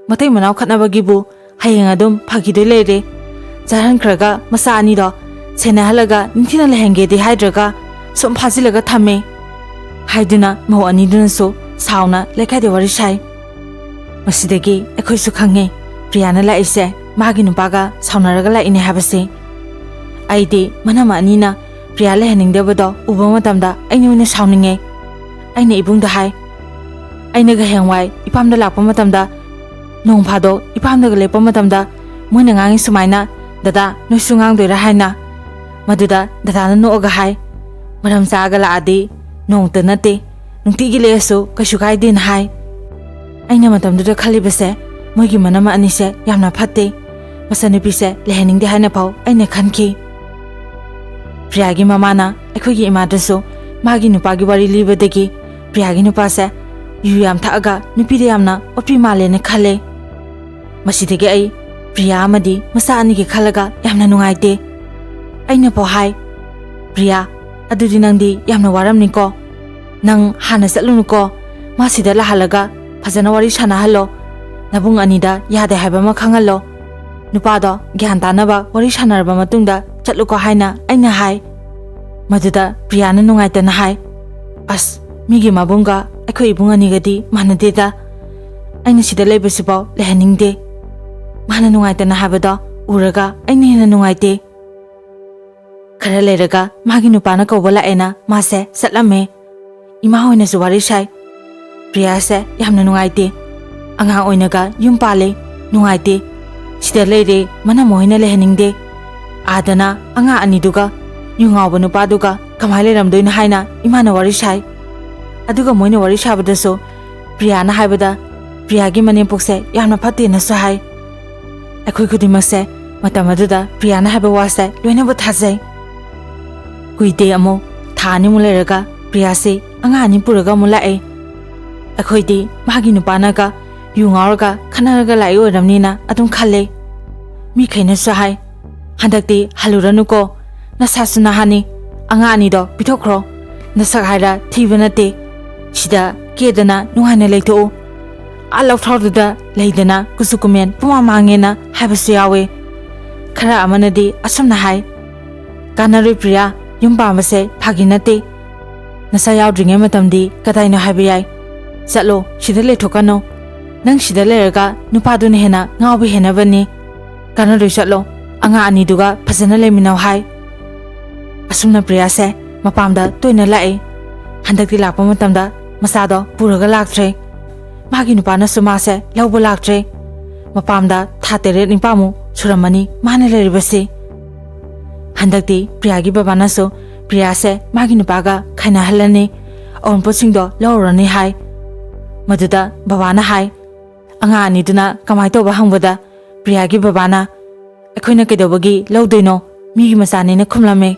ꯃꯇꯩ ꯃꯅꯥꯎ ꯈꯠꯅꯕꯒꯤꯕꯨ ꯍꯌꯦꯡ ꯑꯗꯨꯝ ꯐꯥꯈꯤꯗꯣꯏ ꯂꯩꯔꯦ ꯆꯥꯍꯟꯈ꯭ꯔꯒ ꯃꯆꯥ ꯑꯅꯤꯗꯣ ꯁꯦꯟꯅꯍꯜꯂꯒ ꯅꯤꯡꯊꯤꯅ ꯂꯩꯍꯟꯒꯦꯗꯤ ꯍꯥꯏꯗ꯭ꯔꯒ ꯁꯨꯝ ꯐꯥꯖꯤꯜꯂꯒ ꯊꯝꯃꯦ ꯍꯥꯏꯗꯨꯅ ꯃꯧ ꯑꯅꯤꯗꯨꯅꯁꯨ ꯁꯥꯎꯅ ꯂꯩꯀꯥꯏꯗ ꯋꯥꯔꯤ ꯁꯥꯏ ꯃꯁꯤꯗꯒꯤ ꯑꯩꯈꯣꯏꯁꯨ ꯈꯪꯉꯦ ꯄ꯭ꯔꯤꯌꯥꯅ ꯂꯥꯛꯏꯁꯦ ꯃꯥꯒꯤ ꯅꯨꯄꯥꯒ ꯁꯥꯎꯅꯔꯒ ꯂꯥꯛꯏꯅꯦ ꯍꯥꯏꯕꯁꯦ ꯑꯩꯗꯤ ꯃꯅꯝ ꯑꯅꯤꯅ ꯄ꯭ꯔꯤꯌꯥ ꯂꯩꯍꯟꯅꯤꯡꯗꯕꯗꯣ ꯎꯕ ꯃꯇꯝꯗ ꯑꯩꯅ ꯑꯣꯏꯅ ꯁꯥꯎꯅꯤꯡꯉꯦ ꯑꯩꯅ ꯏꯕꯨꯡꯗ ꯍꯥꯏ ꯑꯩꯅꯒ ꯍꯌꯦꯡꯋꯥꯏ ꯏꯄꯥꯝꯗ ꯂꯥꯛꯄ ꯃꯇꯝꯗ ꯅꯣꯡ ꯐꯥꯗꯣꯛ ꯏꯄꯥꯝꯗꯒ ꯂꯦꯞꯄ ꯃꯇꯝꯗ ꯃꯣꯏꯅ ꯉꯥꯡꯉꯤ ꯁꯨꯃꯥꯏꯅ ꯗꯗꯥ ꯅꯣꯏꯁꯨ ꯉꯥꯡꯗꯣꯏꯔꯥ ꯍꯥꯏꯅ ꯃꯗꯨꯗ ꯗꯗꯥꯅ ꯅꯣꯛꯑꯒ ꯍꯥꯏ ꯃꯔꯝ ꯆꯥꯒ ꯂꯥꯛꯑꯗꯤ ꯅꯣꯡꯇ ꯅꯠꯇꯦ ꯅꯨꯡꯇꯤꯒꯤ ꯂꯩꯔꯁꯨ ꯀꯩꯁꯨ ꯀꯥꯏꯗꯦꯅ ꯍꯥꯏ ꯑꯩꯅ ꯃꯇꯝꯗꯨꯗ ꯈꯜꯂꯤꯕꯁꯦ ꯃꯣꯏꯒꯤ ꯃꯅꯝ ꯑꯅꯤꯁꯦ ꯌꯥꯝꯅ ꯐꯠꯇꯦ ꯃꯆꯟꯅꯨꯄꯤꯁꯦ ꯂꯩꯍꯟꯅꯤꯡꯗꯦ ꯍꯥꯏꯅ ꯐꯥꯎ ꯑꯩꯅ ꯈꯟꯈꯤ ꯄ꯭ꯔꯤꯌꯥꯒꯤ ꯃꯃꯥꯅ ꯑꯩꯈꯣꯏꯒꯤ ꯏꯃꯥꯗꯁꯨ ꯃꯥꯒꯤ ꯅꯨꯄꯥꯒꯤ ꯋꯥꯔꯤ ꯂꯤꯕꯗꯒꯤ ꯄ꯭ꯔꯤꯌꯥꯒꯤ ꯅꯨꯄꯥꯁꯦ ꯌꯨ ꯌꯥꯝ ꯊꯛꯑꯒ ꯅꯨꯄꯤꯗ ꯌꯥꯝꯅ ꯑꯣꯠꯄꯤ ꯃꯥꯜꯂꯦꯅ ꯈꯜꯂꯦ ꯃꯁꯤꯗꯒꯤ ꯑꯩ ꯄ꯭ꯔꯤꯌꯥ ꯑꯃꯗꯤ ꯃꯆꯥ ꯑꯅꯤꯒꯤ ꯈꯜꯂꯒ ꯌꯥꯝꯅ ꯅꯨꯡꯉꯥꯏꯇꯦ ꯑꯩꯅ ꯄꯥꯎ ꯍꯥꯏ ꯄ꯭ꯔꯤꯌꯥ ꯑꯗꯨꯗꯤ ꯅꯪꯗꯤ ꯌꯥꯝꯅ ꯋꯥꯔꯝꯅꯤꯀꯣ ꯅꯪ ꯍꯥꯟꯅ ꯆꯠꯂꯨꯅꯨꯀꯣ ꯃꯥ ꯁꯤꯗ ꯂꯥꯛꯍꯜꯂꯒ ꯐꯖꯅ ꯋꯥꯔꯤ ꯁꯥꯟꯅꯍꯜꯂꯣ ꯅꯕꯨꯡ ꯑꯅꯤꯗ ꯌꯥꯗꯦ ꯍꯥꯏꯕ ꯑꯃ ꯈꯪꯍꯜꯂꯣ ꯅꯨꯄꯥꯗꯣ ꯒ꯭ꯌꯥꯟ ꯇꯥꯅꯕ ꯋꯥꯔꯤ ꯁꯥꯟꯅꯔꯕ ꯃꯇꯨꯡꯗ ꯆꯠꯂꯨꯀꯣ ꯍꯥꯏꯅ ꯑꯩꯅ ꯍꯥꯏ ꯃꯗꯨꯗ ꯄ꯭ꯔꯤꯌꯥꯅ ꯅꯨꯡꯉꯥꯏꯇꯅ ꯍꯥꯏ ꯑꯁ ꯃꯤꯒꯤ ꯃꯕꯨꯡꯒ ꯑꯩꯈꯣꯏ ꯏꯕꯨꯡ ꯑꯅꯤꯒꯗꯤ ꯃꯥꯟꯅꯗꯦꯗ ꯑꯩꯅ ꯁꯤꯗ ꯂꯩꯕꯁꯤꯐꯥꯎ ꯂꯩꯍꯟꯅꯤꯡꯗꯦ ꯃꯥꯅ ꯅꯨꯡꯉꯥꯏꯇꯅ ꯍꯥꯏꯕꯗꯣ ꯎꯔꯒ ꯑꯩꯅ ꯍꯦꯟꯅ ꯅꯨꯡꯉꯥꯏꯇꯦ ꯈꯔ ꯂꯩꯔꯒ ꯃꯥꯒꯤ ꯅꯨꯄꯥꯅ ꯀꯧꯕ ꯂꯥꯛꯑꯦꯅ ꯃꯥꯁꯦ ꯆꯠꯂꯝꯃꯦ ꯏꯃꯥ ꯍꯣꯏꯅꯁꯨ ꯋꯥꯔꯤ ꯁꯥꯏ ꯄ꯭ꯔꯤꯌꯥꯁꯦ ꯌꯥꯝꯅ ꯅꯨꯡꯉꯥꯏꯇꯦ ꯑꯉꯥꯡ ꯑꯣꯏꯅꯒ ꯌꯨꯝ ꯄꯥꯜꯂꯦ ꯅꯨꯡꯉꯥꯏꯇꯦ ꯁꯤꯗ ꯂꯩꯔꯦ ꯃꯅꯝ ꯍꯣꯏꯅ ꯂꯩꯍꯟꯅꯤꯡꯗꯦ ꯑꯥꯗꯅ ꯑꯉꯥꯡ ꯑꯅꯤꯗꯨꯒ ꯌꯨ ꯉꯥꯎꯕ ꯅꯨꯄꯥꯗꯨꯒ ꯀꯃꯥꯏ ꯂꯩꯔꯝꯗꯣꯏꯅꯣ ꯍꯥꯏꯅ ꯏꯃꯥꯅ ꯋꯥꯔꯤ ꯁꯥꯏ ꯑꯗꯨꯒ ꯃꯣꯏꯅ ꯋꯥꯔꯤ ꯁꯥꯕꯗꯁꯨ ꯄ꯭ꯔꯤꯌꯥꯅ ꯍꯥꯏꯕꯗ ꯄ꯭ꯔꯤꯌꯥꯒꯤ ꯃꯅꯦꯝꯄꯣꯛꯁꯦ ꯌꯥꯝꯅ ꯐꯠꯇꯦꯅꯁꯨ ꯍꯥꯏ ꯑꯩꯈꯣꯏ ꯈꯨꯗꯤꯡꯃꯛꯁꯦ ꯃꯇꯝ ꯑꯗꯨꯗ ꯄ꯭ꯔꯤꯌꯥꯅ ꯍꯥꯏꯕ ꯋꯥꯁꯦ ꯂꯣꯏꯅꯕꯨ ꯊꯥꯖꯩ ꯀꯨꯏꯗꯦ ꯑꯃꯨꯛ ꯊꯥ ꯑꯅꯤꯃꯨꯛ ꯂꯩꯔꯒ ꯄ꯭ꯔꯤꯌꯥꯁꯦ ꯑꯉꯥꯡ ꯑꯅꯤ ꯄꯨꯔꯒ ꯑꯃꯨꯛ ꯂꯥꯛꯑꯦ ꯑꯩꯈꯣꯏꯗꯤ ꯃꯥꯒꯤ ꯅꯨꯄꯥꯅꯒ ꯌꯨ ꯉꯥꯎꯔꯒ ꯈꯠꯅꯔꯒ ꯂꯥꯛꯏ ꯑꯣꯏꯔꯝꯅꯤꯅ ꯑꯗꯨꯝ ꯈꯜꯂꯦ ꯃꯤꯈꯩꯅꯁꯨ ꯍꯥꯏ ꯍꯟꯗꯛꯇꯤ ꯍꯜꯂꯨꯔꯅꯨꯀꯣ ꯅꯁꯥꯁꯨ ꯅꯍꯥꯅꯤ ꯑꯉꯥꯡ ꯑꯅꯤꯗꯣ ꯄꯤꯊꯣꯛꯈ꯭ꯔꯣ ꯅꯁꯛ ꯍꯥꯏꯔ ꯊꯤꯕ ꯅꯠꯇꯦ ꯁꯤꯗ ꯀꯦꯗꯅ ꯅꯨꯡꯉꯥꯏꯅ ꯂꯩꯊꯣꯛꯎ ꯂꯧꯊꯥꯎꯗꯨꯗ ꯂꯩꯗꯅ ꯀꯨꯆꯨ ꯀꯨꯃꯦꯟ ꯄꯨꯃꯥꯡ ꯃꯥꯡꯉꯦꯅ ꯍꯥꯏꯕꯁꯨ ꯌꯥꯎꯋꯦ ꯈꯔ ꯑꯃꯅꯗꯤ ꯑꯁꯨꯝꯅ ꯍꯥꯏ ꯀꯥꯟꯅꯔꯣꯏ ꯄ꯭ꯔꯤꯌꯥ ꯌꯨꯝ ꯄꯥꯟꯕꯁꯦ ꯐꯥꯒꯤ ꯅꯠꯇꯦ ꯅꯁꯥ ꯌꯥꯎꯗ꯭ꯔꯤꯉꯩ ꯃꯇꯝꯗꯤ ꯀꯗꯥꯏꯅꯣ ꯍꯥꯏꯕ ꯌꯥꯏ ꯆꯠꯂꯣ ꯁꯤꯗ ꯂꯩꯊꯣꯛꯀꯅꯣ ꯅꯪ ꯁꯤꯗ ꯂꯩꯔꯒ ꯅꯨꯄꯥꯗꯨꯅ ꯍꯦꯟꯅ ꯉꯥꯎꯕ ꯍꯦꯟꯅꯕꯅꯤ ꯀꯥꯟꯅꯔꯣꯏ ꯆꯠꯂꯣ ꯑꯉꯥꯡ ꯑꯅꯤꯗꯨꯒ ꯐꯖꯅ ꯂꯩꯃꯤꯟꯅꯧ ꯍꯥꯏ ꯑꯁꯨꯝꯅ ꯄ꯭ꯔꯤꯌꯥꯁꯦ ꯃꯄꯥꯝꯗ ꯇꯣꯏꯅ ꯂꯥꯛꯑꯦ ꯍꯟꯗꯛꯇꯤ ꯂꯥꯛꯄ ꯃꯇꯝꯗ ꯃꯆꯥꯗꯣ ꯄꯨꯔꯒ ꯂꯥꯛꯇ꯭ꯔꯦ ꯃꯥꯒꯤ ꯅꯨꯄꯥꯅꯁꯨ ꯃꯥꯁꯦ ꯂꯧꯕ ꯂꯥꯛꯇ꯭ꯔꯦ ꯃꯄꯥꯝꯗ ꯊꯥ 9-9 ꯁꯨꯔꯝꯃꯅꯤ ꯃꯥꯅ ꯂꯩꯔꯤꯕꯁꯤ ꯍꯟꯗꯛꯇꯤ ꯄ꯭ꯔꯤꯌꯥꯒꯤ ꯕꯕꯥꯅꯁꯨ ꯄ꯭ꯔꯤꯌꯥꯁꯦ ꯃꯥꯒꯤ ꯅꯨꯄꯥꯒ ꯈꯥꯏꯅꯍꯜꯂꯅꯤ ꯑꯋꯨꯟꯄꯣꯠꯁꯤꯡꯗꯣ ꯂꯧꯔꯨꯔꯅꯤ ꯍꯥꯏ ꯃꯗꯨꯗ ꯕꯕꯥꯅ ꯍꯥꯏ ꯑꯉꯥꯡ ꯑꯅꯤꯗꯨꯅ ꯀꯃꯥꯏ ꯇꯧꯕ ꯍꯪꯕꯗ ꯄ꯭ꯔꯤꯌꯥꯒꯤ ꯕꯕꯥꯅ ꯑꯩꯈꯣꯏꯅ ꯀꯩꯗꯧꯕꯒꯤ ꯂꯧꯗꯣꯏꯅꯣ ꯃꯤꯒꯤ ꯃꯆꯥꯅꯦꯅ ꯈꯨꯝꯂꯝꯃꯦ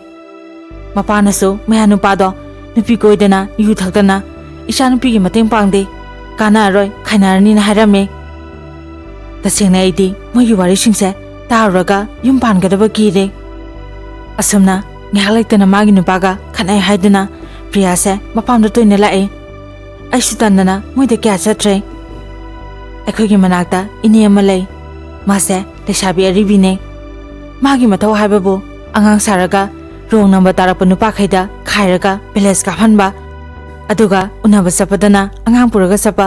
ꯃꯄꯥꯅꯁꯨ ꯃꯌꯥ ꯅꯨꯄꯥꯗꯣ ꯅꯨꯄꯤ ꯀꯣꯏꯗꯅ ꯌꯨ ꯊꯛꯇꯅ ꯏꯆꯥ ꯅꯨꯄꯤꯒꯤ ꯃꯇꯦꯡ ꯄꯥꯡꯗꯦ ꯀꯥꯟꯅꯔꯔꯣꯏ ꯈꯥꯏꯅꯔꯅꯤꯅ ꯍꯥꯏꯔꯝꯃꯦ ꯇꯁꯦꯡꯅ ꯑꯩꯗꯤ ꯃꯣꯏꯒꯤ ꯋꯥꯔꯤꯁꯤꯡꯁꯦ ꯇꯥꯔꯨꯔꯒ ꯌꯨꯝ ꯄꯥꯟꯒꯗꯕ ꯀꯤꯔꯦ ꯑꯁꯨꯝꯅ ꯉꯥꯏꯍꯥꯛ ꯂꯩꯇꯅ ꯃꯥꯒꯤ ꯅꯨꯄꯥꯒ ꯈꯠꯅꯩ ꯍꯥꯏꯗꯨꯅ ꯄ꯭ꯔꯤꯌꯥꯁꯦ ꯃꯄꯥꯝꯗ ꯇꯣꯏꯅ ꯂꯥꯛꯑꯦ ꯑꯩꯁꯨ ꯇꯟꯗꯅ ꯃꯣꯏꯗ ꯀꯌꯥ ꯆꯠꯇ꯭ꯔꯦ ꯑꯩꯈꯣꯏꯒꯤ ꯃꯅꯥꯛꯇ ꯏꯅꯦ ꯑꯃ ꯂꯩ ꯃꯥꯁꯦ ꯂꯩꯁꯥꯕꯤ ꯑꯔꯤꯕꯤꯅꯦ ꯃꯥꯒꯤ ꯃꯊꯧ ꯍꯥꯏꯕꯕꯨ ꯑꯉꯥꯡ ꯁꯥꯔꯒ ꯔꯣꯡ ꯅꯝꯕ ꯇꯥꯔꯛꯄ ꯅꯨꯄꯥꯈꯩꯗ ꯈꯥꯏꯔꯒ ꯚꯤꯂꯦꯖ ꯀꯥꯞꯍꯟꯕ ꯑꯗꯨꯒ ꯎꯅꯕ ꯆꯠꯄꯗꯅ ꯑꯉꯥꯡ ꯄꯨꯔꯒ ꯆꯠꯄ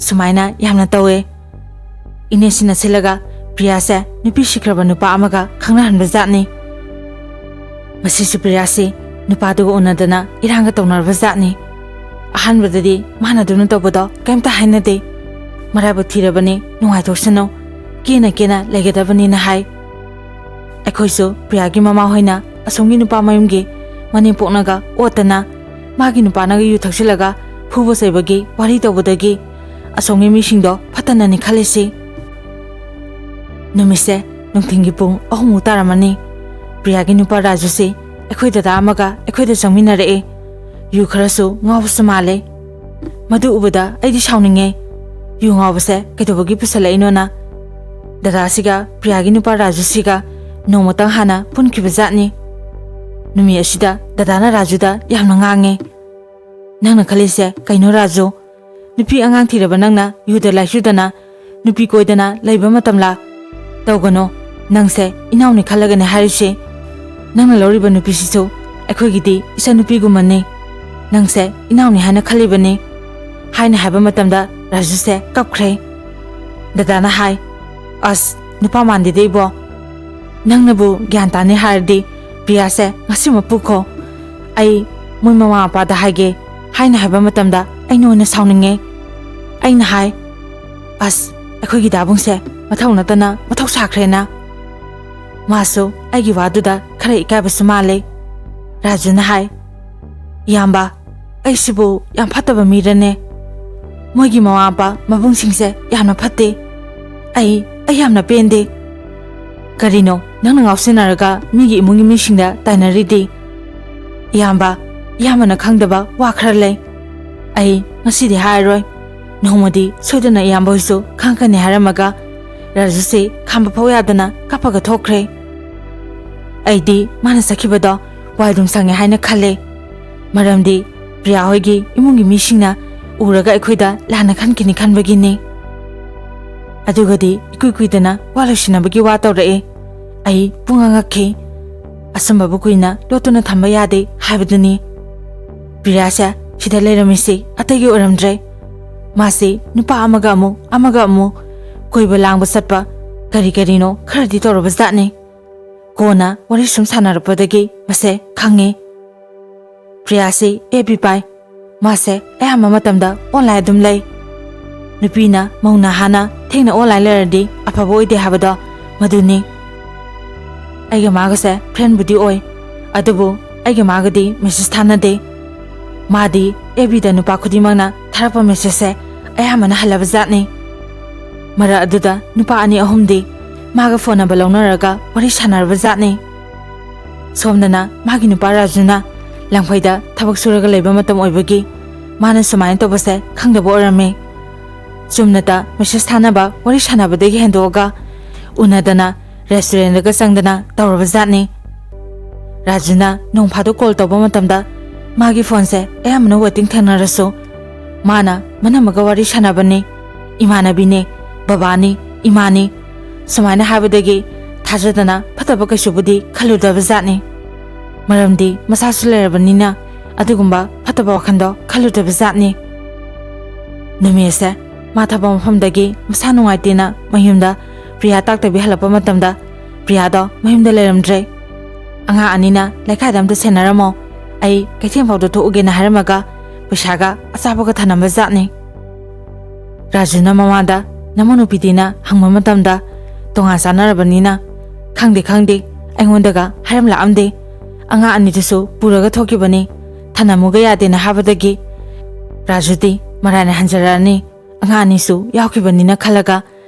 ꯁꯨꯃꯥꯏꯅ ꯌꯥꯝꯅ ꯇꯧꯋꯦ ꯏꯅꯦꯁꯤꯅ ꯁꯤꯜꯂꯒ ꯄ꯭ꯔꯤꯌꯥꯁꯦ ꯅꯨꯄꯤ ꯁꯤꯈ꯭ꯔꯕ ꯅꯨꯄꯥ ꯑꯃꯒ ꯈꯪꯅꯍꯟꯕ ꯖꯥꯠꯅꯤ꯫ ꯃꯁꯤꯁꯨ ꯄ꯭ꯔꯤꯌꯥꯁꯤ ꯅꯨꯄꯥꯗꯨꯒ ꯎꯅꯗꯅ ꯏꯔꯥꯡꯒ ꯇꯧꯅꯔꯕ ꯖꯥꯠꯅꯤ꯫ ꯑꯍꯥꯟꯕꯗꯗꯤ ꯃꯥꯅ ꯑꯗꯨꯅ ꯇꯧꯕꯗꯣ ꯀꯩꯝꯇ ꯍꯥꯏꯅꯗꯦ꯫ ꯃꯔꯥꯏꯕꯛ ꯊꯤꯔꯕꯅꯤ, ꯅꯨꯡꯉꯥꯏꯊꯣꯛꯁꯅꯨ, ꯀꯦꯅ ꯀꯦꯅ ꯂꯩꯒꯗꯕꯅꯤꯅ ꯍꯥꯏ꯫ ꯑꯩꯈꯣꯏꯁꯨ ꯄ꯭ꯔꯤꯌꯥꯒꯤ ꯃꯃꯥ ꯍꯣꯏꯅ ꯑꯁꯣꯝꯒꯤ ꯅꯨꯄꯥ ꯃꯌꯨꯝꯒꯤ ꯃꯅꯦꯝꯄꯣꯛꯅꯒ ꯑꯣꯠꯇꯅ ꯃꯥꯒꯤ ꯅꯨꯄꯥꯅꯒ ꯌꯨ ꯊꯛꯆꯤꯜꯂꯒ ꯐꯨꯕ ꯆꯩꯕꯒꯤ ꯋꯥꯔꯤ ꯇꯧꯕꯗꯒꯤ ꯑꯁꯣꯝꯒꯤ ꯃꯤꯁꯤꯡꯗꯣ ꯐꯠꯇꯅꯅꯤ ꯈꯜꯂꯤꯁꯤ꯫ ꯅꯨꯃꯤꯠꯁꯦ ꯅꯨꯡꯊꯤꯟꯒꯤ ꯄꯨꯡ 3 ꯇꯥꯔꯝꯃꯅꯤ꯫ ꯄ꯭ꯔꯤꯌꯥꯒꯤ ꯅꯨꯄꯥ ꯔꯥꯖꯨꯁꯤ ꯑꯩꯈꯣꯏ ꯗꯗꯥ ꯑꯃꯒ ꯑꯩꯈꯣꯏꯗ ꯆꯪꯃꯤꯟꯅꯔꯛꯑꯦ꯫ ꯌꯨ ꯈꯔꯁꯨ ꯉꯥꯎꯕꯁꯨ ꯃꯥꯜꯂꯦ꯫ ꯃꯗꯨ ꯎꯕꯗ ꯑꯩꯗꯤ ꯁꯥꯎꯅꯤꯡꯉꯦ꯫ ꯌꯨ ꯉꯥꯎꯕꯁꯦ ꯀꯩꯗꯧꯕꯒꯤ ꯄꯨꯁꯜꯂꯛꯏꯅꯣꯅ꯫ ꯗꯗꯥꯁꯤꯒ ꯄ꯭ꯔꯤꯌꯥꯒꯤ ꯅꯨꯄꯥ ꯔꯥꯖꯨꯁꯤꯒ ꯅꯣꯡꯃꯇꯪ ꯍꯥꯟꯅ ꯄꯨꯟꯈꯤꯕ ꯖꯥꯠꯅꯤ꯫ ꯅꯨꯃꯤꯠ ꯑꯁꯤꯗ ꯗꯗꯥꯅ ꯔꯥꯖꯨꯗ ꯌꯥꯝꯅ ꯉꯥꯡꯉꯦ꯫ ꯅꯪꯅ ꯈꯜꯂꯤꯁꯦ ꯀꯩꯅꯣ ꯔꯥꯖꯨ? ꯅꯨꯄꯤ ꯑꯉꯥꯡ ꯊꯤꯔꯕ ꯅꯪꯅ ꯌꯨꯗ ꯂꯥꯏꯆꯨꯗꯅ ꯅꯨꯄꯤ ꯀꯣꯏꯗꯅ ꯂꯩꯕ ꯃꯇꯝꯂꯥ? ꯇꯧꯒꯅꯣ, ꯅꯪꯁꯦ ꯏꯅꯥꯎꯅꯤ ꯈꯜꯂꯒꯅꯦ ꯍꯥꯏꯔꯤꯁꯦ꯫ ꯅꯪꯅ ꯂꯧꯔꯤꯕ ꯅꯨꯄꯤꯁꯤꯁꯨ ꯑꯩꯈꯣꯏꯒꯤꯗꯤ ꯏꯆꯟꯅꯨꯄꯤꯒꯨꯝꯕꯅꯤ꯫ ꯅꯪꯁꯦ ꯏꯅꯥꯎꯅꯤ ꯍꯥꯏꯅ ꯈꯜꯂꯤꯕꯅꯤ ꯍꯥꯏꯅ ꯍꯥꯏꯕ ꯃꯇꯝꯗ ꯔꯥꯖꯨꯁꯦ ꯀꯞꯈ꯭ꯔꯦ꯫ ꯗꯗꯥꯅ ꯍꯥꯏ, ꯑꯁ ꯅꯨꯄꯥ ꯃꯥꯟꯗꯦꯗ ꯏꯕꯣ, ꯅꯪꯅꯕꯨ ꯒ꯭ꯌꯥꯟ ꯇꯥꯅꯤ ꯍꯥꯏꯔꯗꯤ ꯄ꯭ꯔꯤꯌꯥꯁꯦ ꯉꯁꯤꯃꯛ ꯄꯨꯈꯣ, ꯑꯩ ꯃꯣꯏ ꯃꯃꯥ ꯃꯄꯥꯗ ꯍꯥꯏꯒꯦ ꯍꯥꯏꯅ ꯍꯥꯏꯕ ꯃꯇꯝꯗ ꯑꯩꯅ ꯑꯣꯏꯅ ꯁꯥꯎꯅꯤꯡꯉꯦ꯫ ꯑꯩꯅ ꯍꯥꯏ, ꯑꯁ ꯑꯩꯈꯣꯏꯒꯤ ꯗꯥꯕꯨꯡꯁꯦ ꯃꯊꯧ ꯅꯠꯇꯅ ꯃꯊꯧ ꯁꯥꯈ꯭ꯔꯦꯅ꯫ ꯃꯥꯁꯨ ꯑꯩꯒꯤ ꯋꯥꯗꯨꯗ ꯈꯔ ꯏꯀꯥꯏꯕꯁꯨ ꯃꯥꯜꯂꯦ꯫ ꯔꯥꯖꯨꯅ ꯍꯥꯏ, ꯏꯌꯥꯝꯕ, ꯑꯩꯁꯤꯕꯨ ꯌꯥꯝ ꯐꯠꯇꯕ ꯃꯤꯔꯅꯦ? ꯃꯣꯏꯒꯤ ꯃꯃꯥ ꯃꯄꯥ ꯃꯕꯨꯡꯁꯤꯡꯁꯦ ꯌꯥꯝꯅ ꯐꯠꯇꯦ꯫ ꯑꯩ ꯌꯥꯝꯅ ꯄꯦꯟꯗꯦ꯫ ꯀꯔꯤꯅꯣ ꯅꯪꯅ ꯉꯥꯎꯁꯤꯟꯅꯔꯒ ꯃꯤꯒꯤ ꯏꯃꯨꯡꯒꯤ ꯃꯤꯁꯤꯡꯗ ꯇꯥꯏꯅꯔꯤꯗꯤ? ꯏꯌꯥꯝꯕꯅ ꯈꯪꯗꯕ ꯋꯥ ꯈꯔ ꯂꯩ꯫ ꯑꯩ ꯉꯁꯤꯗꯤ ꯍꯥꯏꯔꯔꯣꯏ, ꯅꯣꯡꯃꯗꯤ ꯁꯣꯏꯗꯅ ꯏꯌꯥꯝꯕ ꯍꯣꯏꯁꯨ ꯈꯪꯀꯅꯤ ꯍꯥꯏꯔꯝꯃꯒ ꯔꯥꯖꯨꯁꯤ ꯈꯥꯝꯕ ꯐꯥꯎ ꯌꯥꯗꯅ ꯀꯞꯄꯒ ꯊꯣꯛꯈ꯭ꯔꯦ꯫ ꯑꯩꯗꯤ ꯃꯥꯅ ꯆꯠꯈꯤꯕꯗꯣ ꯋꯥꯏꯗꯨꯝ ꯁꯪꯉꯦ ꯍꯥꯏꯅ ꯈꯜꯂꯦ꯫ ꯃꯔꯝꯗꯤ ꯄ꯭ꯔꯤꯌꯥ ꯍꯣꯏꯒꯤ ꯏꯃꯨꯡꯒꯤ ꯃꯤꯁꯤꯡꯅ ꯎꯔꯒ ꯑꯩꯈꯣꯏꯗ ꯂꯥꯟꯅ ꯈꯟꯈꯤꯅꯤ ꯈꯟꯕꯒꯤꯅꯤ꯫ ꯑꯗꯨꯒꯗꯤ ꯏꯀꯨꯏ ꯀꯨꯏꯗꯅ ꯋꯥ ꯂꯣꯏꯁꯤꯟꯅꯕꯒꯤ ꯋꯥ ꯇꯧꯔꯛꯑꯦ꯫ ꯑꯩ ꯄꯨꯡꯉ ꯉꯛꯈꯤ꯫ ꯑꯁꯨꯝꯕꯕꯨ ꯀꯨꯏꯅ ꯂꯣꯠꯇꯨꯅ ꯊꯝꯕ ꯌꯥꯗꯦ ꯍꯥꯏꯕꯗꯨꯅꯤ꯫ ꯄ꯭ꯔꯤꯌꯥꯁꯦ ꯁꯤꯗ ꯂꯩꯔꯝꯃꯤꯁꯤ ꯑꯇꯩꯒꯤ ꯑꯣꯏꯔꯝꯗ꯭ꯔꯦ꯫ ꯃꯥꯁꯤ ꯅꯨꯄꯥ ꯑꯃꯒ ꯑꯃꯨꯛ ꯀꯣꯏꯕ ꯂꯥꯡꯕ ꯆꯠꯄ ꯀꯔꯤꯅꯣ ꯈꯔꯗꯤ ꯇꯧꯔꯕ ꯖꯥꯠꯅꯤ꯫ ꯀꯣꯟꯅ ꯋꯥꯔꯤ ꯁꯨꯝ ꯁꯥꯟꯅꯔꯛꯄꯗꯒꯤ ꯃꯁꯦ ꯈꯪꯉꯦ꯫ ꯄ꯭ꯔꯤꯌꯥꯁꯤ FB ꯄꯥꯏ꯫ ꯃꯥꯁꯦ ꯑꯌꯥꯝꯕ ꯃꯇꯝꯗ ꯑꯣꯟꯂꯥꯏꯟ ꯑꯗꯨꯝ ꯂꯩ꯫ ꯅꯨꯄꯤꯅ ꯃꯧꯅ ꯍꯥꯟꯅ ꯊꯦꯡꯅ ꯑꯣꯟꯂꯥꯏꯟ ꯂꯩꯔꯗꯤ ꯑꯐꯕ ꯑꯣꯏꯗꯦ ꯍꯥꯏꯕꯗꯣ ꯃꯗꯨꯅꯤ꯫ ꯑꯩꯒ ꯃꯥꯒꯁꯦ ꯐ꯭ꯔꯦꯟꯕꯨꯗꯤ ꯑꯣꯏ, ꯑꯗꯨꯕꯨ ꯑꯩꯒ ꯃꯥꯒꯗꯤ ꯃꯦꯁꯦꯖ ꯊꯥꯅꯗꯦ꯫ ꯃꯥꯗꯤ FBꯗ ꯅꯨꯄꯥ ꯈꯨꯗꯤꯡꯃꯛꯅ ꯊꯥꯔꯛꯄ ꯃꯦꯁꯦꯖꯁꯦ ꯑꯌꯥꯝꯕꯅ ꯍꯜꯂꯕ ꯖꯥꯠꯅꯤ꯫ ꯃꯔꯛ ꯑꯗꯨꯗ ꯅꯨꯄꯥ 2-3ꯗꯤ ꯃꯥꯒ ꯐꯣꯟ ꯅꯝꯕꯔ ꯂꯧꯅꯔꯒ ꯋꯥꯔꯤ ꯁꯥꯟꯅꯔꯕ ꯖꯥꯠꯅꯤ꯫ ꯁꯣꯝꯗꯅ ꯃꯥꯒꯤ ꯅꯨꯄꯥ ꯔꯥꯖꯨꯅ ꯂꯪꯐꯩꯗ ꯊꯕꯛ ꯁꯨꯔꯒ ꯂꯩꯕ ꯃꯇꯝ ꯑꯣꯏꯕꯒꯤ ꯃꯥꯅ ꯁꯨꯃꯥꯏꯅ ꯇꯧꯕꯁꯦ ꯈꯪꯗꯕ ꯑꯣꯏꯔꯝꯃꯦ꯫ ꯆꯨꯝꯅꯇ ꯃꯦꯁꯦꯖ ꯊꯥꯅꯕ ꯋꯥꯔꯤ ꯁꯥꯟꯅꯕꯗꯒꯤ ꯍꯦꯟꯗꯣꯛꯑꯒ ꯎꯅꯗꯅ ꯔꯦꯁꯇꯨꯔꯦꯟꯗꯒ ꯆꯪꯗꯅ ꯇꯧꯔꯕ ꯖꯥꯠꯅꯤ꯫ ꯔꯥꯖꯨꯅ ꯅꯣꯡ ꯐꯥꯗꯣꯛ ꯀꯣꯜ ꯇꯧꯕ ꯃꯇꯝꯗ ꯃꯥꯒꯤ ꯐꯣꯟꯁꯦ ꯑꯌꯥꯝꯕꯅ ꯋꯦꯇꯤꯡ ꯊꯦꯡꯅꯔꯁꯨ ꯃꯥꯅ ꯃꯅꯝꯃꯒ ꯋꯥꯔꯤ ꯁꯥꯟꯅꯕꯅꯤ, ꯏꯃꯥꯟꯅꯕꯤꯅꯤ, ꯕꯕꯥꯅꯤ, ꯏꯃꯥꯅꯤ ꯁꯨꯃꯥꯏꯅ ꯍꯥꯏꯕꯗꯒꯤ ꯊꯥꯖꯗꯅ ꯐꯠꯇꯕ ꯀꯩꯁꯨꯕꯨꯗꯤ ꯈꯜꯂꯨꯗꯕ ꯖꯥꯠꯅꯤ꯫ ꯃꯔꯝꯗꯤ ꯃꯁꯥꯁꯨ ꯂꯩꯔꯕꯅꯤꯅ ꯑꯗꯨꯒꯨꯝꯕ ꯐꯠꯇꯕ ꯋꯥꯈꯟꯗꯣ ꯈꯜꯂꯨꯗꯕ ꯖꯥꯠꯅꯤ꯫ ꯅꯨꯃꯤꯠꯁꯦ ꯃꯥ ꯊꯕꯛ ꯃꯐꯝꯗꯒꯤ ꯃꯁꯥ ꯅꯨꯡꯉꯥꯏꯇꯦꯅ ꯃꯌꯨꯝꯗ ꯄ꯭ꯔꯤꯌꯥ ꯇꯥꯛꯇꯕꯤ ꯍꯜꯂꯛꯄ ꯃꯇꯝꯗ ꯄ꯭ꯔꯤꯌꯥꯗꯣ ꯃꯌꯨꯝꯗ ꯂꯩꯔꯝꯗ꯭ꯔꯦ꯫ ꯑꯉꯥꯡ ꯑꯅꯤꯅ ꯂꯩꯀꯥꯏꯗ ꯑꯝꯇ ꯁꯦꯟꯅꯔꯝꯃꯣ, ꯑꯩ ꯀꯩꯊꯦꯜꯐꯥꯎꯗ ꯊꯣꯛꯎꯒꯦꯅ ꯍꯥꯏꯔꯝꯃꯒ ꯄꯩꯁꯥꯒ ꯑꯆꯥꯄꯣꯠꯀ ꯊꯅꯝꯕ ꯖꯥꯠꯅꯤ꯫ ꯔꯥꯖꯨꯅ ꯃꯃꯥꯗ ꯅꯃꯧ ꯅꯨꯄꯤꯗꯤꯅ ꯍꯪꯕ ꯃꯇꯝꯗ ꯇꯣꯉꯥꯟ ꯆꯥꯅꯔꯕꯅꯤꯅ ꯈꯪꯗꯦ ꯑꯩꯉꯣꯟꯗꯒ ꯍꯥꯏꯔꯝꯂꯛꯑꯝꯗꯦ꯫ ꯑꯉꯥꯡ ꯑꯅꯤꯗꯨꯁꯨ ꯄꯨꯔꯒ ꯊꯣꯛꯈꯤꯕꯅꯤ, ꯊꯅꯝꯃꯨꯒ ꯌꯥꯗꯦꯅ ꯍꯥꯏꯕꯗꯒꯤ ꯔꯥꯖꯨꯗꯤ ꯃꯔꯥꯏꯅ ꯍꯟꯖꯔꯛꯑꯅꯤ, ꯑꯉꯥꯡ ꯑꯅꯤꯁꯨ ꯌꯥꯎꯈꯤꯕꯅꯤꯅ ꯈꯜꯂꯒ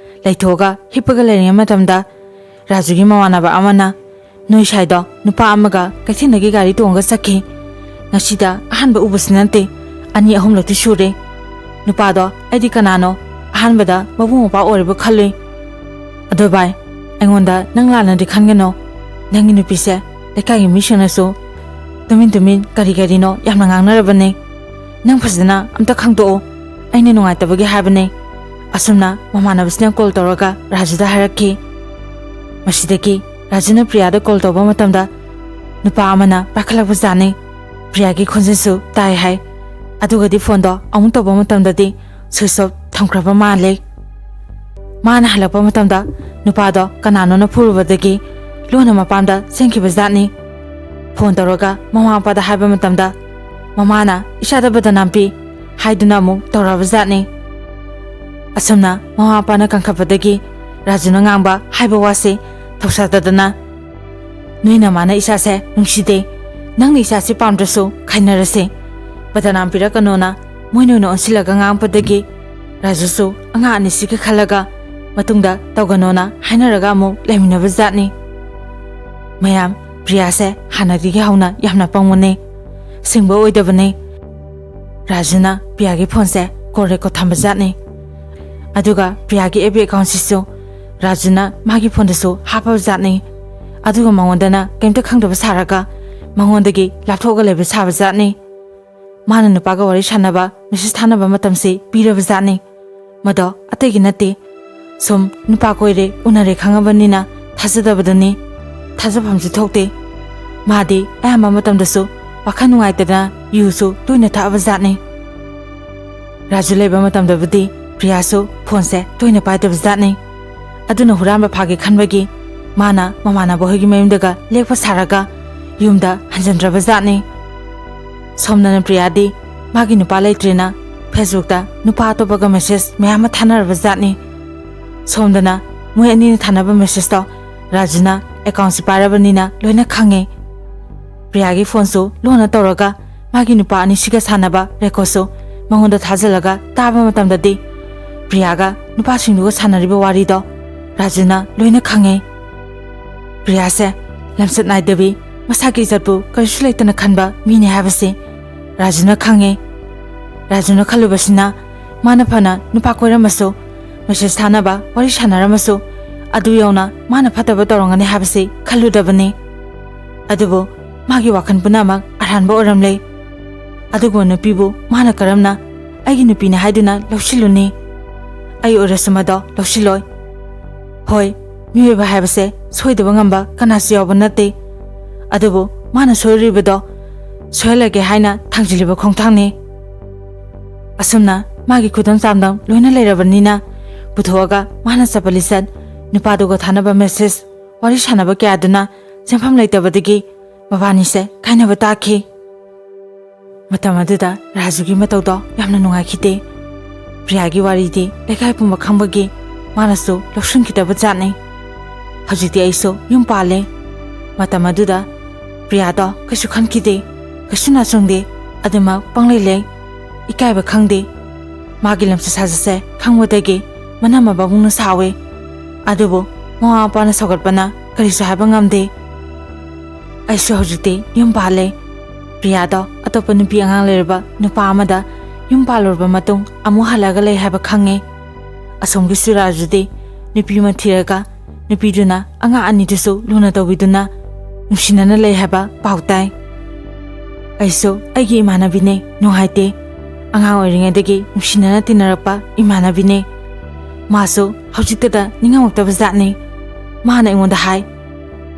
ꯂꯩꯊꯣꯛꯑꯒ ꯍꯤꯞꯄꯒ ꯂꯩꯔꯤꯉꯩ ꯃꯇꯝꯗ ꯔꯥꯖꯨꯒꯤ ꯃꯃꯥꯟꯅꯕ ꯑꯃꯅ ꯅꯣꯏ ꯁꯥꯏꯗꯣ ꯅꯨꯄꯥ ꯑꯃꯒ ꯀꯩꯊꯦꯜꯗꯒꯤ ꯒꯥꯔꯤ ꯇꯣꯡꯉꯒ ꯆꯠꯈꯤ, ꯉꯁꯤꯗ ꯑꯍꯥꯟꯕ ꯎꯕꯁꯨ ꯅꯠꯇꯦ, 2-3ꯂꯛꯇꯤ ꯁꯨꯔꯦ꯫ ꯅꯨꯄꯥꯗꯣ ꯑꯩꯗꯤ ꯀꯅꯥꯅꯣ ꯑꯍꯥꯟꯕꯗ ꯃꯕꯨꯡ ꯃꯧꯄ꯭ꯋꯥ ꯑꯣꯏꯔꯕ ꯈꯜꯂꯨꯏ꯫ ꯑꯗꯣ ꯚꯥꯏ, ꯑꯩꯉꯣꯟꯗ ꯅꯪ ꯂꯥꯟꯅꯗꯤ ꯈꯟꯒꯅꯣ, ꯅꯪꯒꯤ ꯅꯨꯄꯤꯁꯦ ꯂꯩꯀꯥꯏꯒꯤ ꯃꯤꯁꯤꯡꯅꯁꯨ ꯇꯨꯃꯤꯟ ꯀꯔꯤꯅꯣ ꯌꯥꯝꯅ ꯉꯥꯡꯅꯔꯕꯅꯦ꯫ ꯅꯪ ꯐꯖꯅ ꯑꯝꯇ ꯈꯪꯗꯣꯛꯑꯣ, ꯑꯩꯅ ꯅꯨꯡꯉꯥꯏꯇꯕꯒꯤ ꯍꯥꯏꯕꯅꯦ꯫ ꯑꯁꯨꯝꯅ ꯃꯃꯥꯟꯅꯕꯁꯤꯅ ꯀꯣꯜ ꯇꯧꯔꯒ ꯔꯥꯖꯨꯗ ꯍꯥꯏꯔꯛꯈꯤ꯫ ꯃꯁꯤꯗꯒꯤ ꯔꯥꯖꯨꯅ ꯄ꯭ꯔꯤꯌꯥꯗ ꯀꯣꯜ ꯇꯧꯕ ꯃꯇꯝꯗ ꯅꯨꯄꯥ ꯑꯃꯅ ꯄꯥꯏꯈꯠꯂꯛꯄ ꯖꯥꯠꯅꯤ꯫ ꯄ꯭ꯔꯤꯌꯥꯒꯤ ꯈꯣꯟꯖꯦꯜꯁꯨ ꯇꯥꯏ ꯍꯥꯏ, ꯑꯗꯨꯒꯗꯤ ꯐꯣꯟꯗꯣ ꯑꯃꯨꯛ ꯇꯧꯕ ꯃꯇꯝꯗꯗꯤ ꯁ꯭ꯋꯤꯆ ꯑꯣꯐ ꯊꯝꯈ꯭ꯔꯕ ꯃꯥꯜꯂꯦ꯫ ꯃꯥꯅ ꯍꯜꯂꯛꯄ ꯃꯇꯝꯗ ꯅꯨꯄꯥꯗꯣ ꯀꯅꯥꯅꯣꯅ ꯐꯨꯔꯨꯕꯗꯒꯤ ꯂꯣꯟꯅ ꯃꯄꯥꯝꯗ ꯆꯦꯟꯈꯤꯕ ꯖꯥꯠꯅꯤ꯫ ꯐꯣꯟ ꯇꯧꯔꯒ ꯃꯃꯥ ꯃꯄꯥꯗ ꯍꯥꯏꯕ ꯃꯇꯝꯗ ꯃꯃꯥꯅ ꯏꯆꯥꯗ ꯕꯗꯅꯥꯝ ꯄꯤ ꯍꯥꯏꯗꯨꯅ ꯑꯃꯨꯛ ꯇꯧꯔꯕ ꯖꯥꯠꯅꯤ꯫ ꯑꯁꯨꯝꯅ ꯃꯃꯥ ꯃꯄꯥꯅ ꯀꯟꯈꯠꯄꯗꯒꯤ ꯔꯥꯖꯨꯅ ꯉꯥꯡꯕ ꯍꯥꯏꯕ ꯋꯥꯁꯤ ꯊꯧꯁꯥꯗꯗꯅ ꯅꯣꯏꯅ ꯃꯥꯅ ꯏꯆꯥꯁꯦ ꯅꯨꯡꯁꯤꯗꯦ, ꯅꯪꯅ ꯏꯆꯥꯁꯤ ꯄꯥꯝꯗ꯭ꯔꯁꯨ ꯈꯥꯏꯅꯔꯁꯦ, ꯕꯗꯅꯥꯝ ꯄꯤꯔꯛꯀꯅꯣꯅ ꯃꯣꯏꯅ ꯑꯣꯏꯅ ꯑꯣꯟꯁꯤꯜꯂꯒ ꯉꯥꯡꯉꯛꯄꯗꯒꯤ ꯔꯥꯖꯨꯁꯨ ꯑꯉꯥꯡ ꯑꯅꯤꯁꯤꯒ ꯈꯜꯂꯒ ꯃꯇꯨꯡꯗ ꯇꯧꯒꯅꯣꯅ ꯍꯥꯏꯅꯔꯒ ꯑꯃꯨꯛ ꯂꯩꯃꯤꯟꯅꯕ ꯖꯥꯠꯅꯤ꯫ ꯃꯌꯥꯝ ꯄ꯭ꯔꯤꯌꯥꯁꯦ ꯍꯥꯟꯅꯗꯒꯤ ꯍꯧꯅ ꯌꯥꯝꯅ ꯄꯪꯕꯅꯦ, ꯁꯤꯡꯕ ꯑꯣꯏꯗꯕꯅꯦ꯫ ꯔꯥꯖꯨꯅ ꯄ꯭ꯔꯤꯌꯥꯒꯤ ꯐꯣꯟꯁꯦ ꯀꯣꯜ ꯔꯦꯀꯣꯔꯗ ꯊꯝꯕ ꯖꯥꯠꯅꯤ꯫ ꯑꯗꯨꯒ ꯄ꯭ꯔꯤꯌꯥꯒꯤ FB ꯑꯦꯀꯥꯎꯟꯁꯤꯁꯨ ꯔꯥꯖꯨꯅ ꯃꯥꯒꯤ ꯐꯣꯟꯗꯁꯨ ꯍꯥꯞꯄꯕ ꯖꯥꯠꯅꯤ꯫ ꯑꯗꯨꯒ ꯃꯉꯣꯟꯗꯅ ꯀꯩꯝꯇ ꯈꯪꯗꯕ ꯁꯥꯔꯒ ꯃꯉꯣꯟꯗꯒꯤ ꯂꯥꯞꯊꯣꯛꯑꯒ ꯂꯩꯕ ꯁꯥꯕ ꯖꯥꯠꯅꯤ꯫ ꯃꯥꯅ ꯅꯨꯄꯥꯒ ꯋꯥꯔꯤ ꯁꯥꯟꯅꯕ ꯃꯦꯁꯦꯖ ꯊꯥꯅꯕ ꯃꯇꯝꯁꯤ ꯄꯤꯔꯕ ꯖꯥꯠꯅꯤ꯫ ꯃꯗꯣ ꯑꯇꯩꯒꯤ ꯅꯠꯇꯦ, ꯁꯨꯝ ꯅꯨꯄꯥ ꯀꯣꯏꯔꯦ ꯎꯅꯔꯦ ꯈꯪꯉꯕꯅꯤꯅ ꯊꯥꯖꯗꯕꯗꯨꯅꯤ꯫ ꯊꯥꯖꯐꯝꯁꯨ ꯊꯣꯛꯇꯦ꯫ ꯃꯥꯗꯤ ꯑꯌꯥꯝꯕ ꯃꯇꯝꯗꯁꯨ ꯋꯥꯈꯜ ꯅꯨꯡꯉꯥꯏꯇꯗꯅ ꯌꯨꯁꯨ ꯇꯣꯏꯅ ꯊꯛꯑꯕ ꯖꯥꯠꯅꯤ꯫ ꯔꯥꯖꯨ ꯂꯩꯕ ꯃꯇꯝꯗꯕꯨꯗꯤ ꯄ꯭ꯔꯤꯌꯥꯁꯨ ꯐꯣꯟꯁꯦ ꯇꯣꯏꯅ ꯄꯥꯏꯗꯕ ꯖꯥꯠꯅꯤ꯫ ꯑꯗꯨꯅ ꯍꯨꯔꯥꯟꯕ ꯐꯥꯒꯦ ꯈꯟꯕꯒꯤ ꯃꯥꯅ ꯃꯃꯥꯟꯅꯕ ꯍꯣꯏꯒꯤ ꯃꯌꯨꯝꯗꯒ ꯂꯦꯛꯄ ꯁꯥꯔꯒ ꯌꯨꯝꯗ ꯍꯟꯖꯤꯟꯗ꯭ꯔꯕ ꯖꯥꯠꯅꯤ꯫ ꯁꯣꯝꯗꯅ ꯄ꯭ꯔꯤꯌꯥꯗꯤ ꯃꯥꯒꯤ ꯅꯨꯄꯥ ꯂꯩꯇ꯭ꯔꯦꯅ ꯐꯦꯁꯕꯨꯛꯇ ꯅꯨꯄꯥ ꯑꯇꯣꯞꯄꯒ ꯃꯦꯁꯦꯖ ꯃꯌꯥꯝ ꯑꯃ ꯊꯥꯅꯔꯕ ꯖꯥꯠꯅꯤ꯫ ꯁꯣꯝꯗꯅ ꯃꯣꯏ ꯑꯅꯤꯅ ꯊꯥꯅꯕ ꯃꯦꯁꯦꯖꯇꯣ ꯔꯥꯖꯨꯅ ꯑꯦꯀꯥꯎꯟꯁꯤ ꯄꯥꯏꯔꯕꯅꯤꯅ ꯂꯣꯏꯅ ꯈꯪꯉꯦ꯫ ꯄ꯭ꯔꯤꯌꯥꯒꯤ ꯐꯣꯟꯁꯨ ꯂꯣꯟꯅ ꯇꯧꯔꯒ ꯃꯥꯒꯤ ꯅꯨꯄꯥ ꯑꯅꯤꯁꯤꯒ ꯁꯥꯟꯅꯕ ꯔꯦꯀꯣꯔꯗꯁꯨ ꯃꯉꯣꯟꯗ ꯊꯥꯖꯤꯜꯂꯒ ꯇꯥꯕ ꯃꯇꯝꯗꯗꯤ ꯄ꯭ꯔꯤꯌꯥꯒ ꯅꯨꯄꯥꯁꯤꯡꯗꯨꯒ ꯁꯥꯟꯅꯔꯤꯕ ꯋꯥꯔꯤꯗꯣ ꯔꯥꯖꯨꯅ ꯂꯣꯏꯅ ꯈꯪꯉꯦ꯫ ꯄ꯭ꯔꯤꯌꯥꯁꯦ ꯂꯝꯆꯠ ꯅꯥꯏꯗꯕꯤ, ꯃꯁꯥꯒꯤ ꯏꯖꯠꯄꯨ ꯀꯔꯤꯁꯨ ꯂꯩꯇꯅ ꯈꯟꯕ ꯃꯤꯅꯦ ꯍꯥꯏꯕꯁꯤ ꯔꯥꯖꯨꯅ ꯈꯪꯉꯦ꯫ ꯔꯥꯖꯨꯅ ꯈꯜꯂꯨꯕꯁꯤꯅ ꯃꯥꯅ ꯐꯅ ꯅꯨꯄꯥ ꯀꯣꯏꯔꯝꯃꯁꯨ, ꯃꯦꯁꯦꯖ ꯊꯥꯅꯕ ꯋꯥꯔꯤ ꯁꯥꯟꯅꯔꯝꯃꯁꯨ ꯑꯗꯨ ꯌꯧꯅ ꯃꯥꯅ ꯐꯠꯇꯕ ꯇꯧꯔꯝꯒꯅꯤ ꯍꯥꯏꯕꯁꯤ ꯈꯜꯂꯨꯗꯕꯅꯤ꯫ ꯑꯗꯨꯕꯨ ꯃꯥꯒꯤ ꯋꯥꯈꯜ ꯄꯨꯝꯅꯃꯛ ꯑꯔꯥꯟꯕ ꯑꯣꯏꯔꯝꯂꯦ꯫ ꯑꯗꯨꯒꯨꯝꯕ ꯅꯨꯄꯤꯕꯨ ꯃꯥꯅ ꯀꯔꯝꯅ ꯑꯩꯒꯤ ꯅꯨꯄꯤꯅꯤ ꯍꯥꯏꯗꯨꯅ ꯂꯧꯁꯤꯜꯂꯨꯅꯤ? ꯑꯩ ꯑꯣꯏꯔꯁꯨ ꯃꯗꯣ ꯂꯧꯁꯤꯜꯂꯣꯏ꯫ ꯍꯣꯏ, ꯃꯤꯑꯣꯏꯕ ꯍꯥꯏꯕꯁꯦ ꯁꯣꯏꯗꯕ ꯉꯝꯕ ꯀꯅꯥꯁꯨ ꯌꯥꯎꯕ ꯅꯠꯇꯦ꯫ ꯑꯗꯨꯕꯨ ꯃꯥꯅ ꯁꯣꯏꯔꯤꯕꯗꯣ ꯁꯣꯏꯍꯜꯂꯒꯦ ꯍꯥꯏꯅ ꯊꯥꯡꯖꯤꯜꯂꯤꯕ ꯈꯣꯡꯊꯥꯡꯅꯤ꯫ ꯑꯁꯨꯝꯅ ꯃꯥꯒꯤ ꯈꯨꯗꯝ ꯆꯥꯡꯗꯝ ꯂꯣꯏꯅ ꯂꯩꯔꯕꯅꯤꯅ ꯄꯨꯊꯣꯛꯑꯒ ꯃꯥꯅ ꯆꯠꯄ ꯂꯤꯆꯠ, ꯅꯨꯄꯥꯗꯨꯒ ꯊꯥꯅꯕ ꯃꯦꯁꯦꯖ, ꯋꯥꯔꯤ ꯁꯥꯟꯅꯕ ꯀꯌꯥꯗꯨꯅ ꯆꯦꯟꯐꯝ ꯂꯩꯇꯕꯗꯒꯤ ꯃꯕꯥꯅꯤꯁꯦ ꯀꯥꯏꯅꯕ ꯇꯥꯈꯤ꯫ ꯃꯇꯝ ꯑꯗꯨꯗ ꯔꯥꯖꯨꯒꯤ ꯃꯇꯧꯗꯣ ꯌꯥꯝꯅ ꯅꯨꯡꯉꯥꯏꯈꯤꯗꯦ꯫ ꯄ꯭ꯔꯤꯌꯥꯒꯤ ꯋꯥꯔꯤꯗꯤ ꯂꯩꯀꯥꯏ ꯄꯨꯝꯕ ꯈꯪꯕꯒꯤ ꯃꯥꯅꯁꯨ ꯂꯧꯁꯤꯟꯈꯤꯗꯕ ꯖꯥꯠꯅꯤ꯫ ꯍꯧꯖꯤꯛꯇꯤ ꯑꯩꯁꯨ ꯌꯨꯝ ꯄꯥꯜꯂꯦ꯫ ꯃꯇꯝ ꯑꯗꯨꯗ ꯄ꯭ꯔꯤꯌꯥꯗꯣ ꯀꯩꯁꯨ ꯈꯟꯈꯤꯗꯦ, ꯀꯩꯁꯨ ꯅꯥꯆꯨꯡꯗꯦ, ꯑꯗꯨꯃꯛ ꯄꯪꯂꯩ ꯂꯩ, ꯏꯀꯥꯏꯕ ꯈꯪꯗꯦ꯫ ꯃꯥꯒꯤ ꯂꯝꯆꯠ ꯁꯥꯖꯠꯁꯦ ꯈꯪꯕꯗꯒꯤ ꯃꯅꯝꯃ ꯃꯕꯨꯡꯅ ꯁꯥꯎꯋꯦ꯫ ꯑꯗꯨꯕꯨ ꯃꯃꯥ ꯃꯄꯥꯅ ꯁꯧꯒꯠꯄꯅ ꯀꯔꯤꯁꯨ ꯍꯥꯏꯕ ꯉꯝꯗꯦ꯫ ꯑꯩꯁꯨ ꯍꯧꯖꯤꯛꯇꯤ ꯌꯨꯝ ꯄꯥꯜꯂꯦ꯫ ꯄ꯭ꯔꯤꯌꯥꯗꯣ ꯑꯇꯣꯞꯄ ꯅꯨꯄꯤ ꯑꯉꯥꯡ ꯂꯩꯔꯕ ꯅꯨꯄꯥ ꯑꯃꯗ ꯌꯨꯝ ꯄꯥꯜꯂꯨꯔꯕ ꯃꯇꯨꯡ ꯑꯃꯨꯛ ꯍꯜꯂꯒ ꯂꯩ ꯍꯥꯏꯕ ꯈꯪꯉꯦ꯫ ꯑꯁꯣꯝꯒꯤ ꯔꯥꯖꯨꯗꯤ ꯅꯨꯄꯤ ꯑꯃ ꯊꯤꯔꯒ ꯅꯨꯄꯤꯗꯨꯅ ꯑꯉꯥꯡ ꯑꯅꯤꯗꯨꯁꯨ ꯂꯨꯅ ꯇꯧꯕꯤꯗꯨꯅ ꯅꯨꯡꯁꯤꯅꯅ ꯂꯩ ꯍꯥꯏꯕ ꯄꯥꯎ ꯇꯥꯏ꯫ ꯑꯩꯁꯨ ꯑꯩꯒꯤ ꯏꯃꯥꯟꯅꯕꯤꯅꯦ, ꯅꯨꯡꯉꯥꯏꯇꯦ꯫ ꯑꯉꯥꯡ ꯑꯣꯏꯔꯤꯉꯩꯗꯒꯤ ꯅꯨꯡꯁꯤꯅꯅ ꯇꯤꯟꯅꯔꯛꯄ ꯏꯃꯥꯟꯅꯕꯤꯅꯦ꯫ ꯃꯥꯁꯨ ꯍꯧꯖꯤꯛꯇꯗ ꯅꯤꯡꯉꯝꯃꯛꯇꯕ ꯖꯥꯠꯅꯤ꯫ ꯃꯥꯅ ꯑꯩꯉꯣꯟꯗ ꯍꯥꯏ,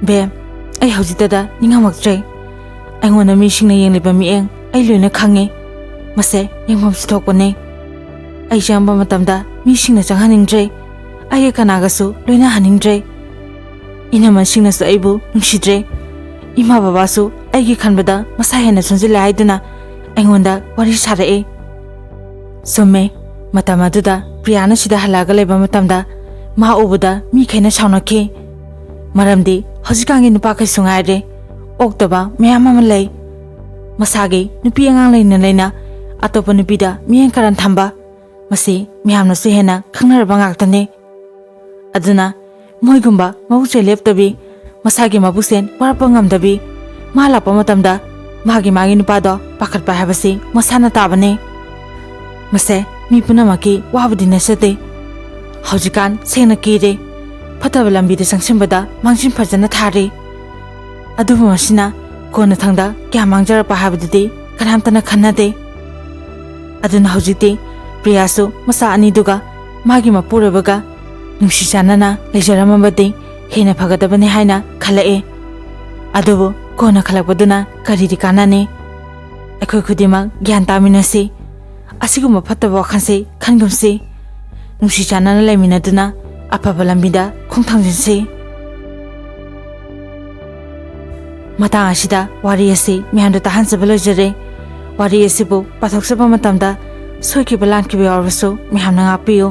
ꯕꯦꯝ, ꯑꯩ ꯍꯧꯖꯤꯛꯇꯗ ꯅꯤꯡꯉꯝꯃꯛꯇ꯭ꯔꯦ꯫ ꯑꯩꯉꯣꯟꯗ ꯃꯤꯁꯤꯡꯅ ꯌꯦꯡꯂꯤꯕ ꯃꯤꯠꯌꯦꯡ ꯑꯩ ꯂꯣꯏꯅ ꯈꯪꯉꯦ꯫ ꯃꯁꯦ ꯌꯦꯡꯐꯝꯁꯨ ꯊꯣꯛꯄꯅꯦ꯫ ꯑꯩ ꯆꯪꯕ ꯃꯇꯝꯗ ꯃꯤꯁꯤꯡꯅ ꯆꯪꯍꯟꯅꯤꯡꯗ꯭ꯔꯦ, ꯑꯩꯒ ꯀꯅꯥꯒꯁꯨ ꯂꯣꯏꯅꯍꯟꯅꯤꯡꯗ꯭ꯔꯦ꯫ ꯏꯅꯝꯃꯁꯤꯡꯅꯁꯨ ꯑꯩꯕꯨ ꯅꯨꯡꯁꯤꯗ꯭ꯔꯦ꯫ ꯏꯃꯥ ꯕꯕꯥꯁꯨ ꯑꯩꯒꯤ ꯈꯟꯕꯗ ꯃꯁꯥ ꯍꯦꯟꯅ ꯁꯣꯟꯖꯤꯜꯂꯦ ꯍꯥꯏꯗꯨꯅ ꯑꯩꯉꯣꯟꯗ ꯋꯥꯔꯤ ꯁꯥꯔꯛꯑꯦ꯫ ꯆꯨꯝꯃꯦ, ꯃꯇꯝ ꯑꯗꯨꯗ ꯄ꯭ꯔꯤꯌꯥꯅ ꯁꯤꯗ ꯍꯜꯂꯛꯑꯒ ꯂꯩꯕ ꯃꯇꯝꯗ ꯃꯥ ꯎꯕꯗ ꯃꯤꯈꯩꯅ ꯁꯥꯎꯅꯈꯤ꯫ ꯃꯔꯝꯗꯤ ꯍꯧꯖꯤꯛꯀꯥꯟꯒꯤ ꯅꯨꯄꯥꯈꯩꯁꯨ ꯉꯥꯏꯔꯦ, ꯑꯣꯛꯇꯕ ꯃꯌꯥꯝ ꯑꯃ ꯂꯩ꯫ ꯃꯁꯥꯒꯤ ꯅꯨꯄꯤ ꯑꯉꯥꯡ ꯂꯩꯅ ꯂꯩꯅ ꯑꯇꯣꯞꯄ ꯅꯨꯄꯤꯗ ꯃꯤꯠꯌꯦꯡ ꯀꯥꯔꯟ ꯊꯝꯕ, ꯃꯁꯤ ꯃꯌꯥꯝꯅꯁꯨ ꯍꯦꯟꯅ ꯈꯪꯅꯔꯕ ꯉꯥꯛꯇꯅꯤ꯫ ꯑꯗꯨꯅ ꯃꯣꯏꯒꯨꯝꯕ ꯃꯕꯨꯛꯆꯦꯜ ꯂꯦꯞꯇꯕꯤ, ꯃꯁꯥꯒꯤ ꯃꯕꯨꯛꯆꯦꯜ ꯋꯥꯔꯛꯄ ꯉꯝꯗꯕꯤ, ꯃꯥ ꯂꯥꯛꯄ ꯃꯇꯝꯗ ꯃꯥꯒꯤ ꯅꯨꯄꯥꯗꯣ ꯄꯥꯈꯠꯄ ꯍꯥꯏꯕꯁꯤ ꯃꯁꯥꯅ ꯇꯥꯕꯅꯤ꯫ ꯃꯁꯦ ꯃꯤ ꯄꯨꯝꯅꯃꯛꯀꯤ ꯋꯥꯕꯨꯗꯤ ꯅꯠꯆꯗꯦ꯫ ꯍꯧꯖꯤꯛꯀꯥꯟ ꯁꯦꯡꯅ ꯀꯤꯔꯦ, ꯐꯠꯇꯕ ꯂꯝꯕꯤꯗ ꯆꯪꯁꯤꯟꯕꯗ ꯃꯥꯡꯖꯤꯟ ꯐꯖꯅ ꯊꯥꯔꯤ꯫ ꯑꯗꯨꯕꯨ ꯃꯁꯤꯅ ꯀꯣꯟꯅꯊꯪꯗ ꯀꯌꯥ ꯃꯥꯡꯖꯔꯛꯄ ꯍꯥꯏꯕꯗꯨꯗꯤ ꯀꯅꯥꯝꯇꯅ ꯈꯟꯅꯗꯦ꯫ ꯑꯗꯨꯅ ꯍꯧꯖꯤꯛꯇꯤ ꯄ꯭ꯔꯤꯌꯥꯁꯨ ꯃꯆꯥ ꯑꯅꯤꯗꯨꯒ ꯃꯥꯒꯤ ꯃꯄꯨꯔꯣꯏꯕꯒ ꯅꯨꯡꯁꯤ ꯆꯥꯟꯅꯅ ꯂꯩꯖꯔꯝꯃꯕꯗꯤ ꯍꯦꯟꯅ ꯐꯒꯗꯕꯅꯤ ꯍꯥꯏꯅ ꯈꯜꯂꯛꯑꯦ꯫ ꯑꯗꯨꯕꯨ ꯀꯣꯟꯅ ꯈꯜꯂꯛꯄꯗꯨꯅ ꯀꯔꯤꯗꯤ ꯀꯥꯟꯅꯅꯤ? ꯑꯩꯈꯣꯏ ꯈꯨꯗꯤꯡꯃꯛ ꯒ꯭ꯌꯥꯟ ꯇꯥꯃꯤꯟꯅꯁꯤ, ꯑꯁꯤꯒꯨꯝꯕ ꯐꯠꯇꯕ ꯋꯥꯈꯜꯁꯤ ꯈꯟꯒꯨꯝꯁꯤ, ꯅꯨꯡꯁꯤ ꯆꯥꯟꯅꯅ ꯂꯩꯃꯤꯟꯅꯗꯨꯅ ꯑꯐꯕ ꯂꯝꯕꯤꯗ ꯈꯣꯡꯊꯥꯡꯖꯤꯟꯁꯤ꯫ ꯃꯇꯥꯡ ꯑꯁꯤꯗ ꯋꯥꯔꯤ ꯑꯁꯤ ꯃꯤꯌꯥꯝꯗ ꯇꯥꯍꯟꯖꯕ ꯂꯣꯏꯖꯔꯦ꯫ ꯋꯥꯔꯤ ꯑꯁꯤꯕꯨ ꯄꯥꯊꯣꯛꯆꯕ ꯃꯇꯝꯗ ꯁꯣꯏꯈꯤꯕ ꯂꯥꯟꯈꯤꯕ ꯌꯥꯎꯔꯕꯁꯨ ꯃꯤꯌꯥꯝꯅ ꯉꯥꯛꯄꯤꯌꯨ꯫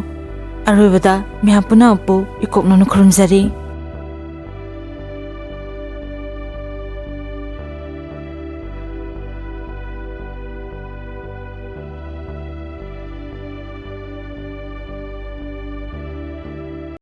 ꯑꯔꯣꯏꯕꯗ ꯃꯤꯌꯥꯝ ꯄꯨꯝꯅꯃꯛꯄꯨ ꯏꯀꯣꯛꯅꯅ ꯈꯨꯔꯨꯝꯖꯔꯤ꯫